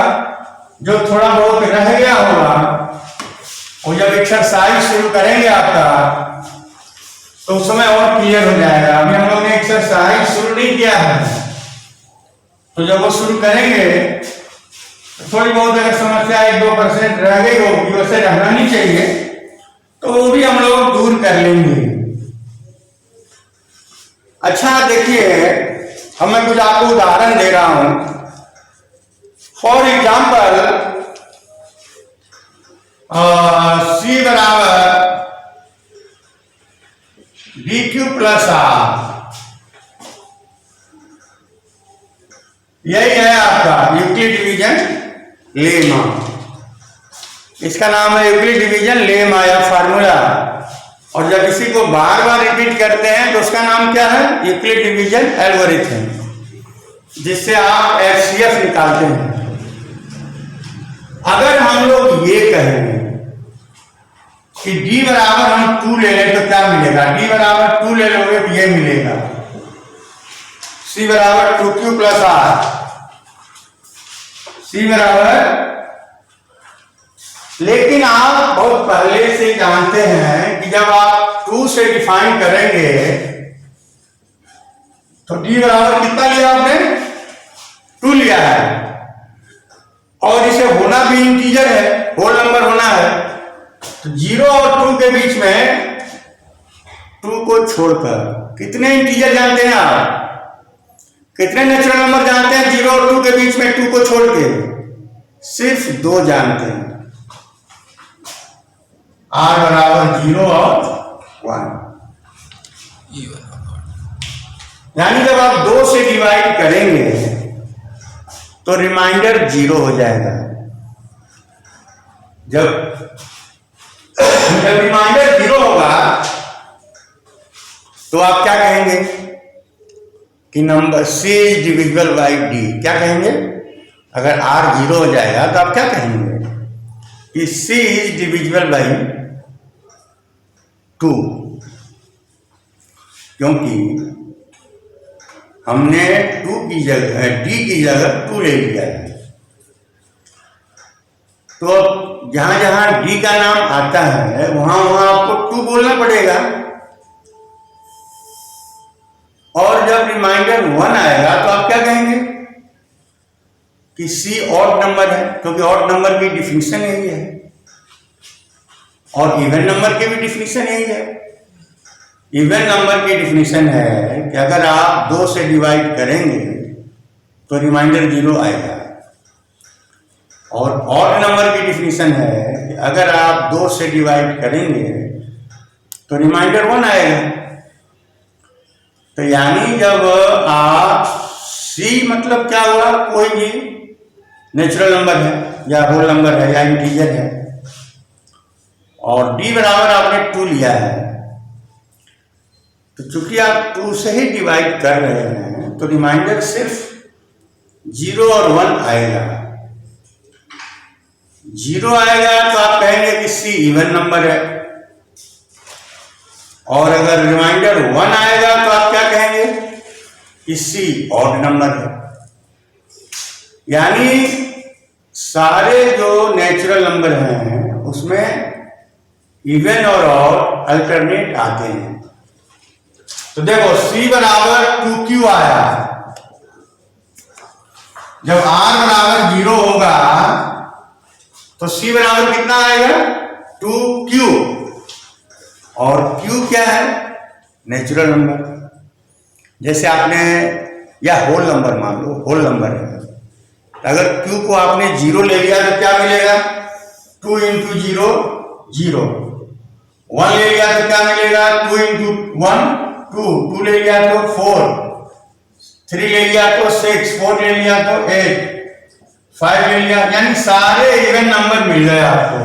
A: जो थोड़ा बहुत रह गया होगा और जब एक्सरसाइज शुरू करेंगे आपका तो उस समय और क्लियर हो जाएगा। अभी हम लोग ने एक्सरसाइज शुरू नहीं किया है, तो जब वो शुरू करेंगे तो थोड़ी बहुत अगर समस्या 1-2% रह गई होगी, वैसे रहना नहीं चाहिए, तो वो भी हम लोग दूर कर लेंगे। अच्छा देखिए, अब मैं कुछ आपको उदाहरण दे रहा हूं। फॉर एग्जाम्पल C बराबर DQ प्लस R, यही है आपका यूक्लिड डिवीजन लेमा। इसका नाम है यूक्लिड डिवीजन लेमा या फार्मूला। और जब इसी को बार बार रिपीट करते हैं तो उसका नाम क्या है? यूक्लिड डिवीजन एल्गोरिथम, जिससे आप FCF निकालते हैं। अगर हम लोग ये कहें कि D बराबर हम 2 ले लें तो क्या मिलेगा? D बराबर 2 ले लोगे तो ये मिलेगा, C बराबर 2Q प्लस R, C बराबर। लेकिन आप बहुत पहले से जानते हैं कि जब आप 2 से डिफाइन करेंगे तो D बराबर कितना लिया आपने? 2 लिया है, और इसे होना भी इंटीजर है, होल नंबर होना है। तो 0 और 2 के बीच में 2 को छोड़कर कितने इंटीजर जानते हैं आप? कितने नेचुरल नंबर जानते हैं 0 और 2 के बीच में 2 को छोड़ के? सिर्फ 2 जानते हैं, R बराबर 0 और 1। यानी जब आप 2 से डिवाइड करेंगे तो रिमाइंडर 0 हो जाएगा। जब रिमाइंडर 0 होगा तो आप क्या कहेंगे कि number C is divisible by D। क्या कहेंगे? अगर R 0 हो जाएगा तो आप क्या कहेंगे कि C इज डिविजिबल बाई 2, क्योंकि हमने 2 की जगह D की जगह 2 ले लिया है। तो अब जहां जहां D का नाम आता है वहां वहां आपको 2 बोलना पड़ेगा, और जब रिमाइंडर 1 आएगा तो आप क्या कहेंगे कि C ऑड नंबर है, क्योंकि ऑड नंबर की डिफिनीशन यही है, और इवन नंबर की भी डिफिनीशन यही है। इवन नंबर की डिफिनीशन है कि अगर आप 2 से डिवाइड करेंगे तो रिमाइंडर 0 आएगा, और ऑड नंबर की डिफिनीशन है कि अगर आप 2 से डिवाइड करेंगे तो रिमाइंडर 1 आएगा। तो यानी जब आप C मतलब क्या हुआ? कोई भी नेचुरल नंबर है या होल नंबर है या इंटीजर है, और D बराबर आपने 2 लिया है, तो चूंकि आप 2 से ही डिवाइड कर रहे हैं तो रिमाइंडर सिर्फ 0 और 1 आएगा। 0 आएगा तो आप कहेंगे कि C इवन नंबर है, और अगर रिमाइंडर 1 आएगा तो आप क्या कहेंगे कि C ऑड नंबर है। यानी सारे जो नेचुरल नंबर हैं उसमें इवन और ऑड अल्टरनेट आते हैं। तो देखो C बराबर 2Q आया, जब R बराबर 0 होगा तो C बराबर कितना आएगा? 2Q, और Q क्या है? Natural number. जैसे आपने, या होल नंबर मान लो, होल नंबर है, अगर Q को आपने 0 ले लिया तो क्या मिलेगा? 2 इंटू 0 0। 1 ले लिया तो क्या मिलेगा? 2 इंटू 1 2 ले लिया तो 4, 3 ले लिया तो 6, 4 ले लिया तो 8, 5 ले लिया, यानी सारे इवन नंबर मिल गए आपको,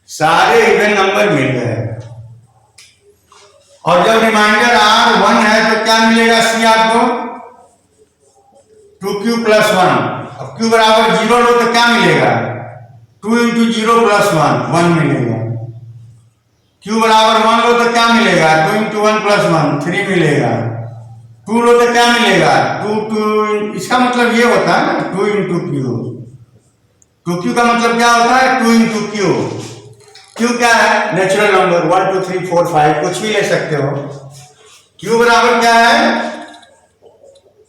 A: सारे इवन नंबर मिल गए। और जब रिमाइंडर R 1 है तो क्या मिलेगा C आपको? 2Q plus 1। अब Q बराबर 0 लो तो क्या मिलेगा? 2 इंटू 0 प्लस 1 मिलेगा। Q बराबर 1 लो तो क्या मिलेगा? 2 इंटू 1 प्लस 1 3 मिलेगा। टू लो तो क्या मिलेगा, टू टू, इसका मतलब ये होता है ना 2 इंटू क्यू। 2q का मतलब क्या होता है, 2 इंटू क्यू। क्यू क्या है, नेचुरल नंबर 1 2 3 4 5 कुछ भी ले सकते हो। क्यू बराबर क्या है,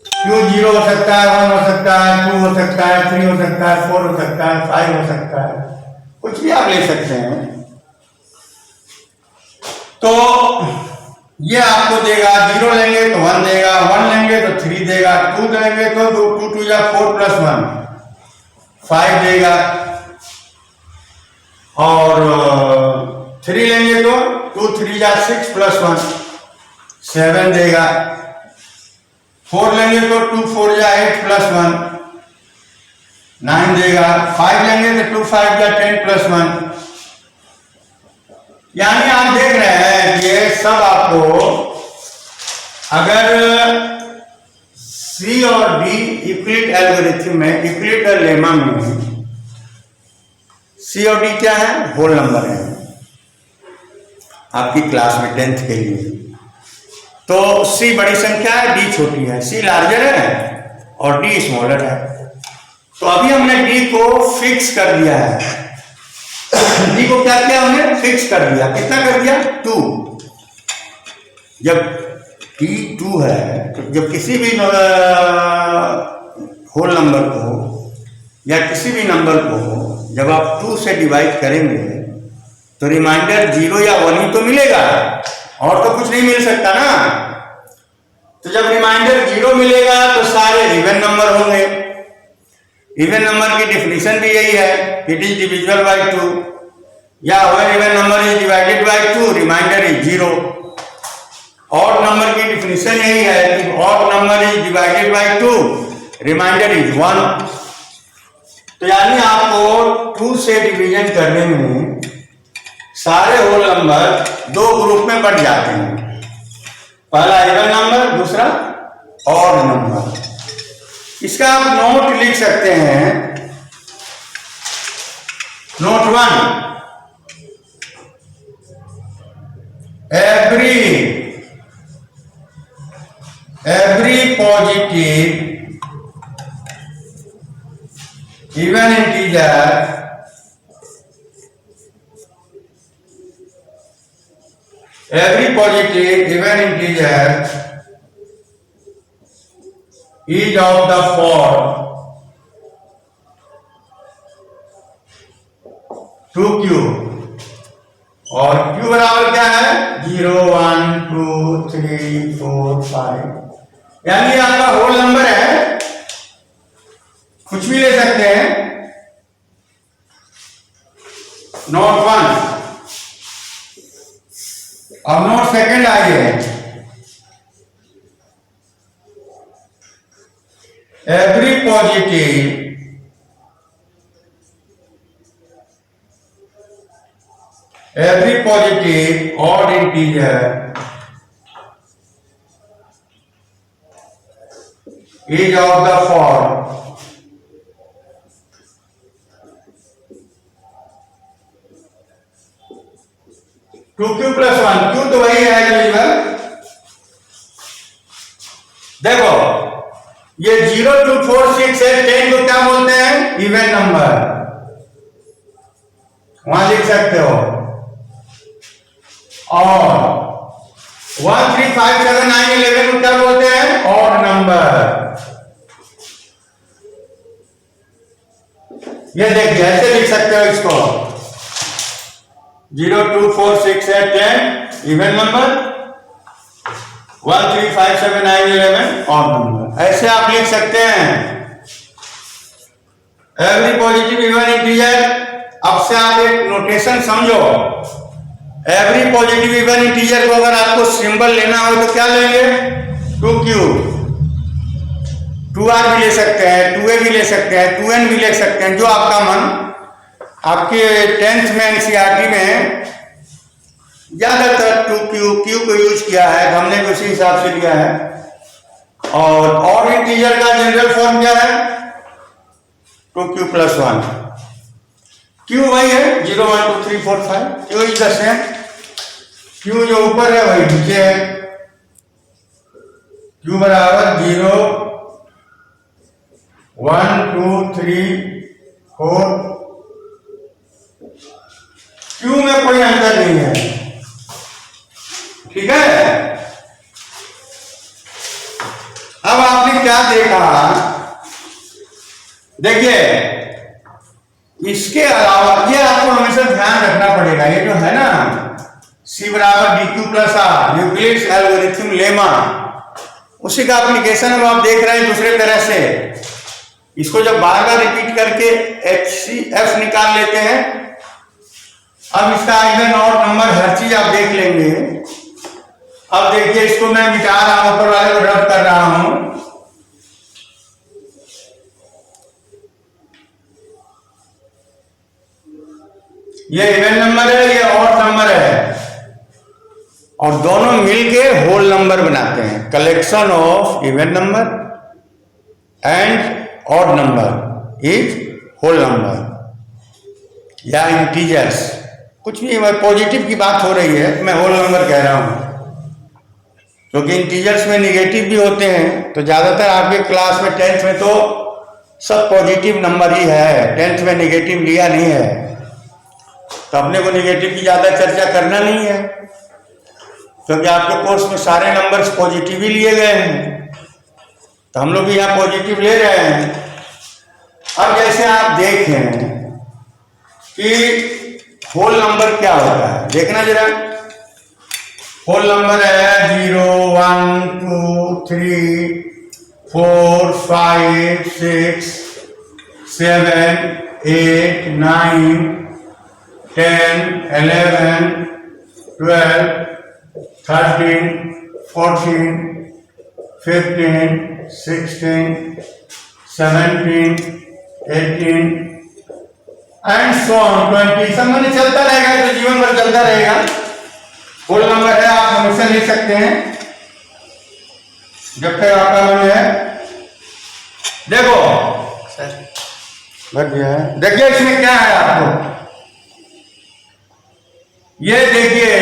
A: क्यू 0 हो सकता है, 1 हो सकता है, 2 हो सकता है, 3 हो सकता है, 4 हो सकता है, 5 हो सकता है, कुछ भी आप ले सकते हैं। तो ये आपको देगा, 0 लेंगे तो 1 देगा, 1 लेंगे तो 3 देगा, 2 लेंगे तो 2 2 या 4 + 1 5 देगा, और 3 लेंगे तो 2 3 या 6 + 1 7 देगा, 4 लेंगे तो 2 4 या 8 + 1 9 देगा, 5 लेंगे तो 2 5 या 10 + 1। यानी आप देख रहे हैं कि ये सब आपको, अगर सी और डी यूक्लिड एल्गोरिथम में, यूक्लिड लेमा में सी और डी क्या है, होल नंबर है आपकी क्लास में 10th के लिए। तो सी बड़ी संख्या है, डी छोटी है, सी लार्जर है और डी स्मॉलर है। तो अभी हमने डी को फिक्स कर दिया है, डी को क्या किया हमने, फिक्स कर दिया। कितना कर दिया, 2। जब डी 2 है तो जब किसी भी होल नंबर को या किसी भी नंबर को जब आप 2 से डिवाइड करेंगे तो रिमाइंडर 0 या 1 ही तो मिलेगा, और तो कुछ नहीं मिल सकता ना। तो जब रिमाइंडर 0 मिलेगा तो सारे इवन नंबर होंगे। इवन नंबर की डेफिनेशन भी यही है, इट इज डिविजिबल बाय 2, या when even number is divided by 2 remainder is 0। Odd number की डेफिनेशन यही है कि odd number is divided by 2 remainder is 1। तो यानी आपको 2 से डिवीजन करने में सारे होल नंबर 2 ग्रुप में बढ़ जाते हैं, पहला इवन नंबर, दूसरा ऑड नंबर। इसका आप नोट लिख सकते हैं, note 1, every positive even integer is of the form 2q, और q बराबर क्या है, 0 1 2 3 4 5। यानी आपका होल नंबर है, कुछ भी ले सकते हैं। नोट 1, अब नोट सेकंड आइए, every positive odd integer is of the form 2q + 1। q तो वही है डिविजिबल। देखो ये 0 2 4 6 है, 10 को क्या बोलते हैं, इवन नंबर, वहां लिख सकते हो। और 1 3 5 7 9 11 को क्या बोलते हैं, ऑड नंबर। ये देखिए ऐसे लिख सकते हो इसको, 0 2 4 6 8 10 इवन नंबर, 1 3 5 7 9 11 ऑड नंबर, ऐसे आप लिख सकते हैं। एवरी पॉजिटिव इवन इंटीजर, अब से आप एक नोटेशन समझो, एवरी पॉजिटिव इवन इंटीजर को अगर आपको सिंबल लेना हो तो क्या लेंगे, 2q, 2r भी ले सकते हैं, 2a भी ले सकते हैं, 2n भी ले सकते हैं, जो आपका मन। आपके 10th में एनसीईआरटी में ज्यादातर 2q को यूज किया है, हमने भी उसी हिसाब से लिया है। और ऑड इंटीजर का जनरल फॉर्म क्या है, 2q + 1। q वही है 0 1 2 3 4 5, q is the same. q जो ऊपर है वही नीचे है, Q बराबर 0 1 2 3 4। Q में कोई अंतर नहीं है, ठीक है। अब आपने क्या देखा, देखिए इसके अलावा ये आपको हमेशा ध्यान रखना पड़ेगा, ये जो है ना C बराबर DQ plus R Euclid's algorithm lemma, उसी का एप्लीकेशन अब आप देख रहे हैं दूसरे तरह से। इसको जब बार बार रिपीट करके HCF निकाल लेते हैं, अब इसका इवन और नंबर हर चीज आप देख लेंगे। अब देखिए इसको मैं मिटा रहा हूं, ऊपर वाले को रद्द कर रहा हूं। ये इवन नंबर है, ये ऑड नंबर है, और दोनों मिलके होल नंबर बनाते हैं। Collection of even number and odd number is whole number या इंटीजर्स, कुछ भी पॉजिटिव की बात हो रही है, मैं होल नंबर कह रहा हूं क्योंकि इंटीजर्स में निगेटिव भी होते हैं। तो ज्यादातर आपके क्लास में 10th में तो सब पॉजिटिव नंबर ही है, 10th में निगेटिव लिया नहीं है, तो अपने को निगेटिव की ज्यादा चर्चा करना नहीं है क्योंकि आपके कोर्स में सारे नंबर्स पॉजिटिव ही लिए गए हैं, तो हम लोग भी यहाँ पॉजिटिव ले रहे हैं। अब जैसे आप देखें कि होल नंबर क्या होता है, देखना जरा। होल नंबर है 0 1 2 3 4 5 6 7 8 9 10 11 12 13 14 15 16 17 18 एंड सो ऑन 20। सब मैंने चलता रहेगा, तो जीवन भर चलता रहेगा। होल नंबर है, आप हमेशा लिख सकते हैं जब तक आपका मन है। देखो सर भर दिया है, देखिए इसमें क्या है आपको, ये देखिए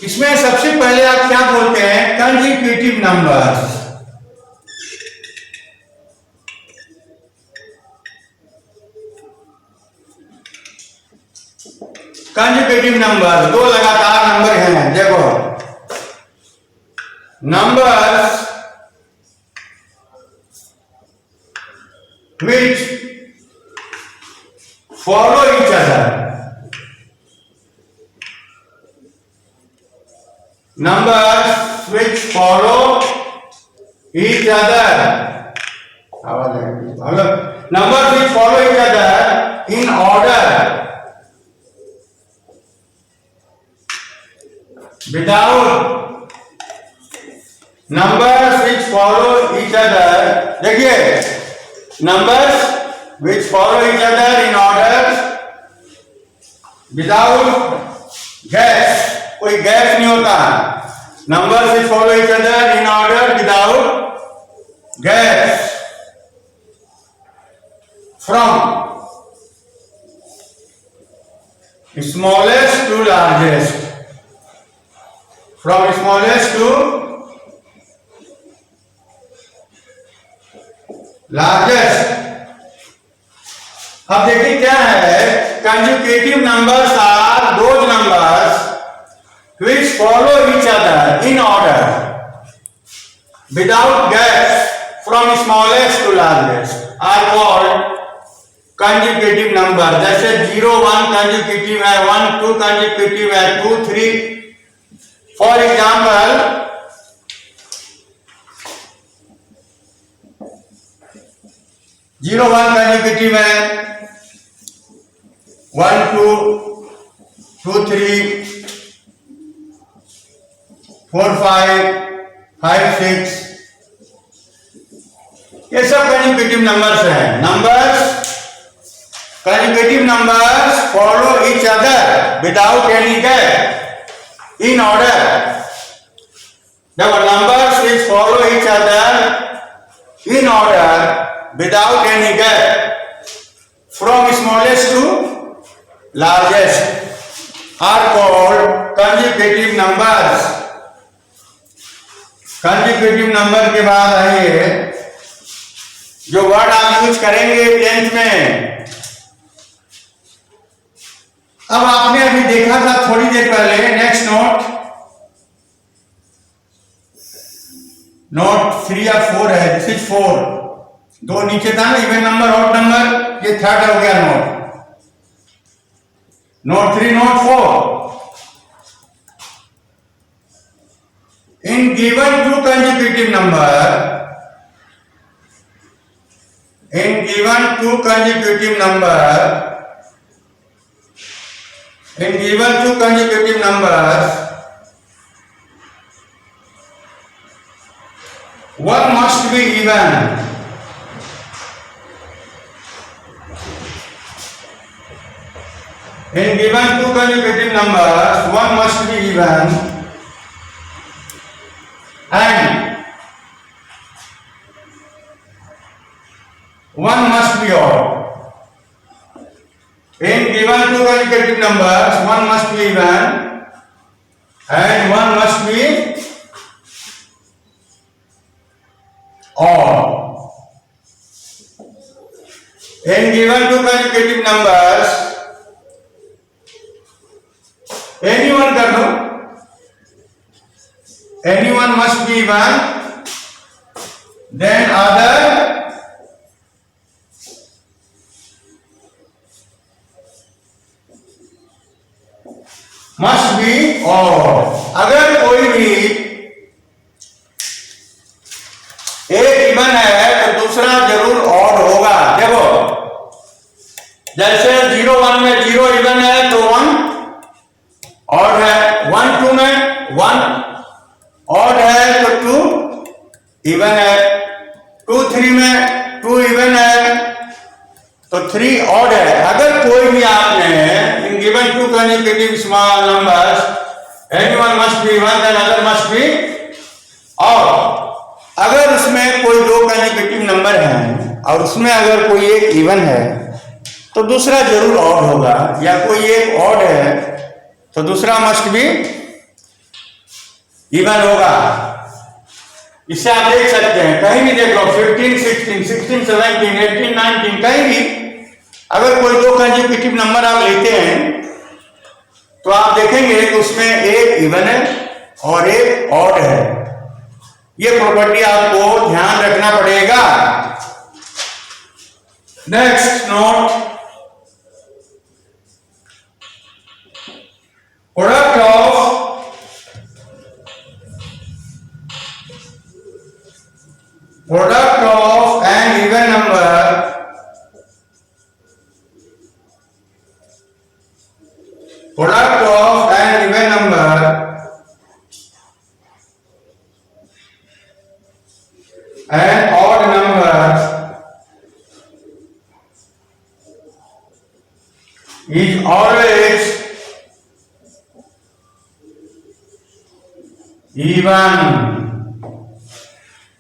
A: इसमें सबसे पहले आप क्या बोलते हैं, कंसेक्यूटिव नंबर्स। कंसेक्यूटिव नंबर्स, दो लगातार नंबर हैं। देखो numbers which follow each other, numbers which follow each other, numbers which follow each other in order without, numbers which follow each other, देखिए numbers which follow each other in order without gaps, कोई gap नहीं होता। numbers which follow each other in order without gaps from smallest to largest, from smallest to largest. अब देखिए क्या है, consecutive numbers are those numbers which follow each other in order without gaps from smallest to largest are called consecutive number. जैसे 0 1 consecutive है, 1 2 consecutive है, 2 3। For example 0 1 consecutive है, 1 2 2 3 4 5 5 6, ये सब कंसेक्यूटिव नंबर्स हैं। Numbers consecutive numbers follow each other without any gap in order. The numbers which follow each other in order without any gap from smallest to largest are called consecutive numbers। Consecutive number के बाद आइए जो word आप use करेंगे tenth में। अब आपने अभी देखा था थोड़ी देर पहले, नेक्स्ट नोट 3 या 4 है, दिस इज 4। दो नीचे था ना, इवन नंबर ऑड नंबर, ये थर्ड हो गया note 3 note 4। In given two consecutive number, in given two consecutive number, in given two consecutive numbers, one must be even. In given two consecutive numbers, one must be even. And one must be odd. In given two consecutive numbers, one must be even and one must be odd. In given two consecutive numbers, anyone कर दो, anyone must be even, then other must be odd. अगर कोई भी एक even है तो दूसरा जरूर ऑड होगा। देखो जैसे 0 1 में 0 इवन है तो 1 ऑड है, 1 2 में 1 ऑड है तो 2 इवन है, 2 3 में 2 इवन है तो 3 ऑड है। अगर कोई भी आपने इन given two consecutive small numbers, anyone must be even then other must be odd। अगर उसमें कोई दो consecutive नंबर हैं और उसमें अगर कोई एक इवन है तो दूसरा जरूर ऑड होगा, या कोई एक ऑड है तो दूसरा मस्ट भी इवन होगा। इससे आप देख सकते हैं, कहीं भी देख लो 15 16 16 17 18 19, कहीं भी अगर कोई दो कंसेक्यूटिव नंबर आप लेते हैं तो आप देखेंगे कि उसमें एक इवन है और एक ऑड है। ये प्रॉपर्टी आपको ध्यान रखना पड़ेगा। Next note, product of an even number and odd number is always even।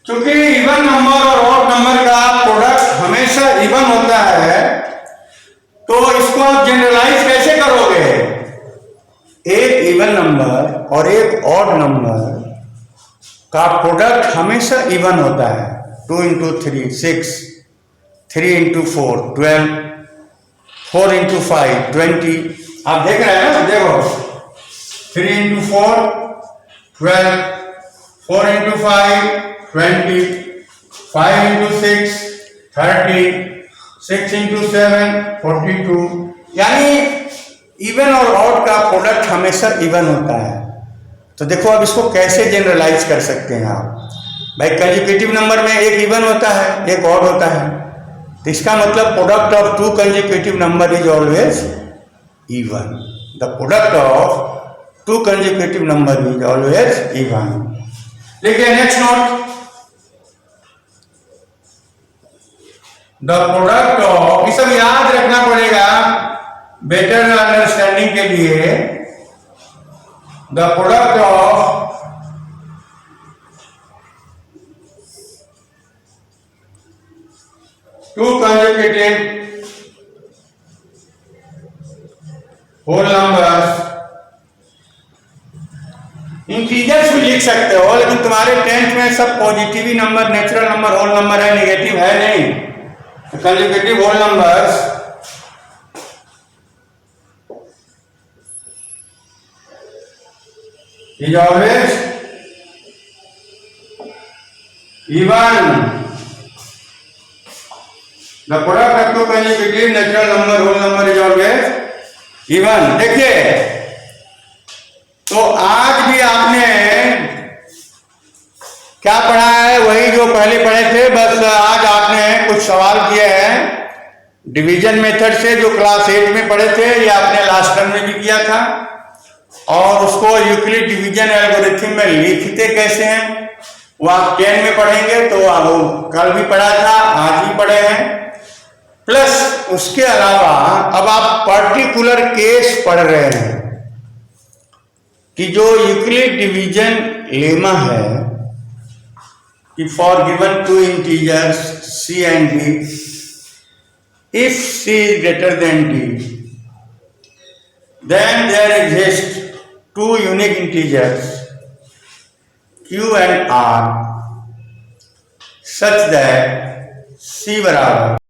A: क्योंकि इवन नंबर और ऑड नंबर का प्रोडक्ट हमेशा इवन होता है तो इसको आप जनरलाइज कैसे करोगे? एक इवन नंबर और एक ऑड नंबर का प्रोडक्ट हमेशा इवन होता है। 2 into 3 6, 3 into 4 12, 4 into 5 20। आप देख रहे हैं ना, देखो 3 into 4 12, 4 into 5 20, 5 into 6 30, 6 into 7 42। यानी इवन और ऑड का प्रोडक्ट हमेशा इवन होता है। तो देखो अब इसको कैसे जनरलाइज कर सकते हैं आप। भाई कंसेक्यूटिव नंबर में एक इवन होता है एक ऑड होता है, तो इसका मतलब product of two consecutive number is always even. The product of two consecutive number is always even. देखिए next note, the product of, ये सब याद रखना पड़ेगा बेटर अंडरस्टैंडिंग के लिए। The product of two consecutive whole numbers, integers में लिख लिख सकते हो, लेकिन तुम्हारे 10th में सब पॉजिटिव ही number, natural number, whole number है, नेगेटिव है नहीं। Consecutive whole numbers is always even. The product of two consecutive natural number whole number is always even. देखिए, तो आज भी आपने क्या पढ़ा है, वही जो पहले पढ़े थे, बस आज आपने कुछ सवाल किए हैं डिवीजन मेथड से, जो क्लास 8 में पढ़े थे, ये आपने लास्ट टर्म में भी किया था। और उसको यूक्लिड डिवीजन एल्गोरिथम में लिखते कैसे हैं वो आप 10 में पढ़ेंगे, तो वो कल भी पढ़ा था, आज भी पढ़े हैं। प्लस उसके अलावा अब आप पर्टिकुलर केस पढ़ रहे हैं कि जो यूक्लिड डिवीजन लेमा है कि for given two integers c and d, if c is greater than d, then there exists two unique integers q and r such that c बराबर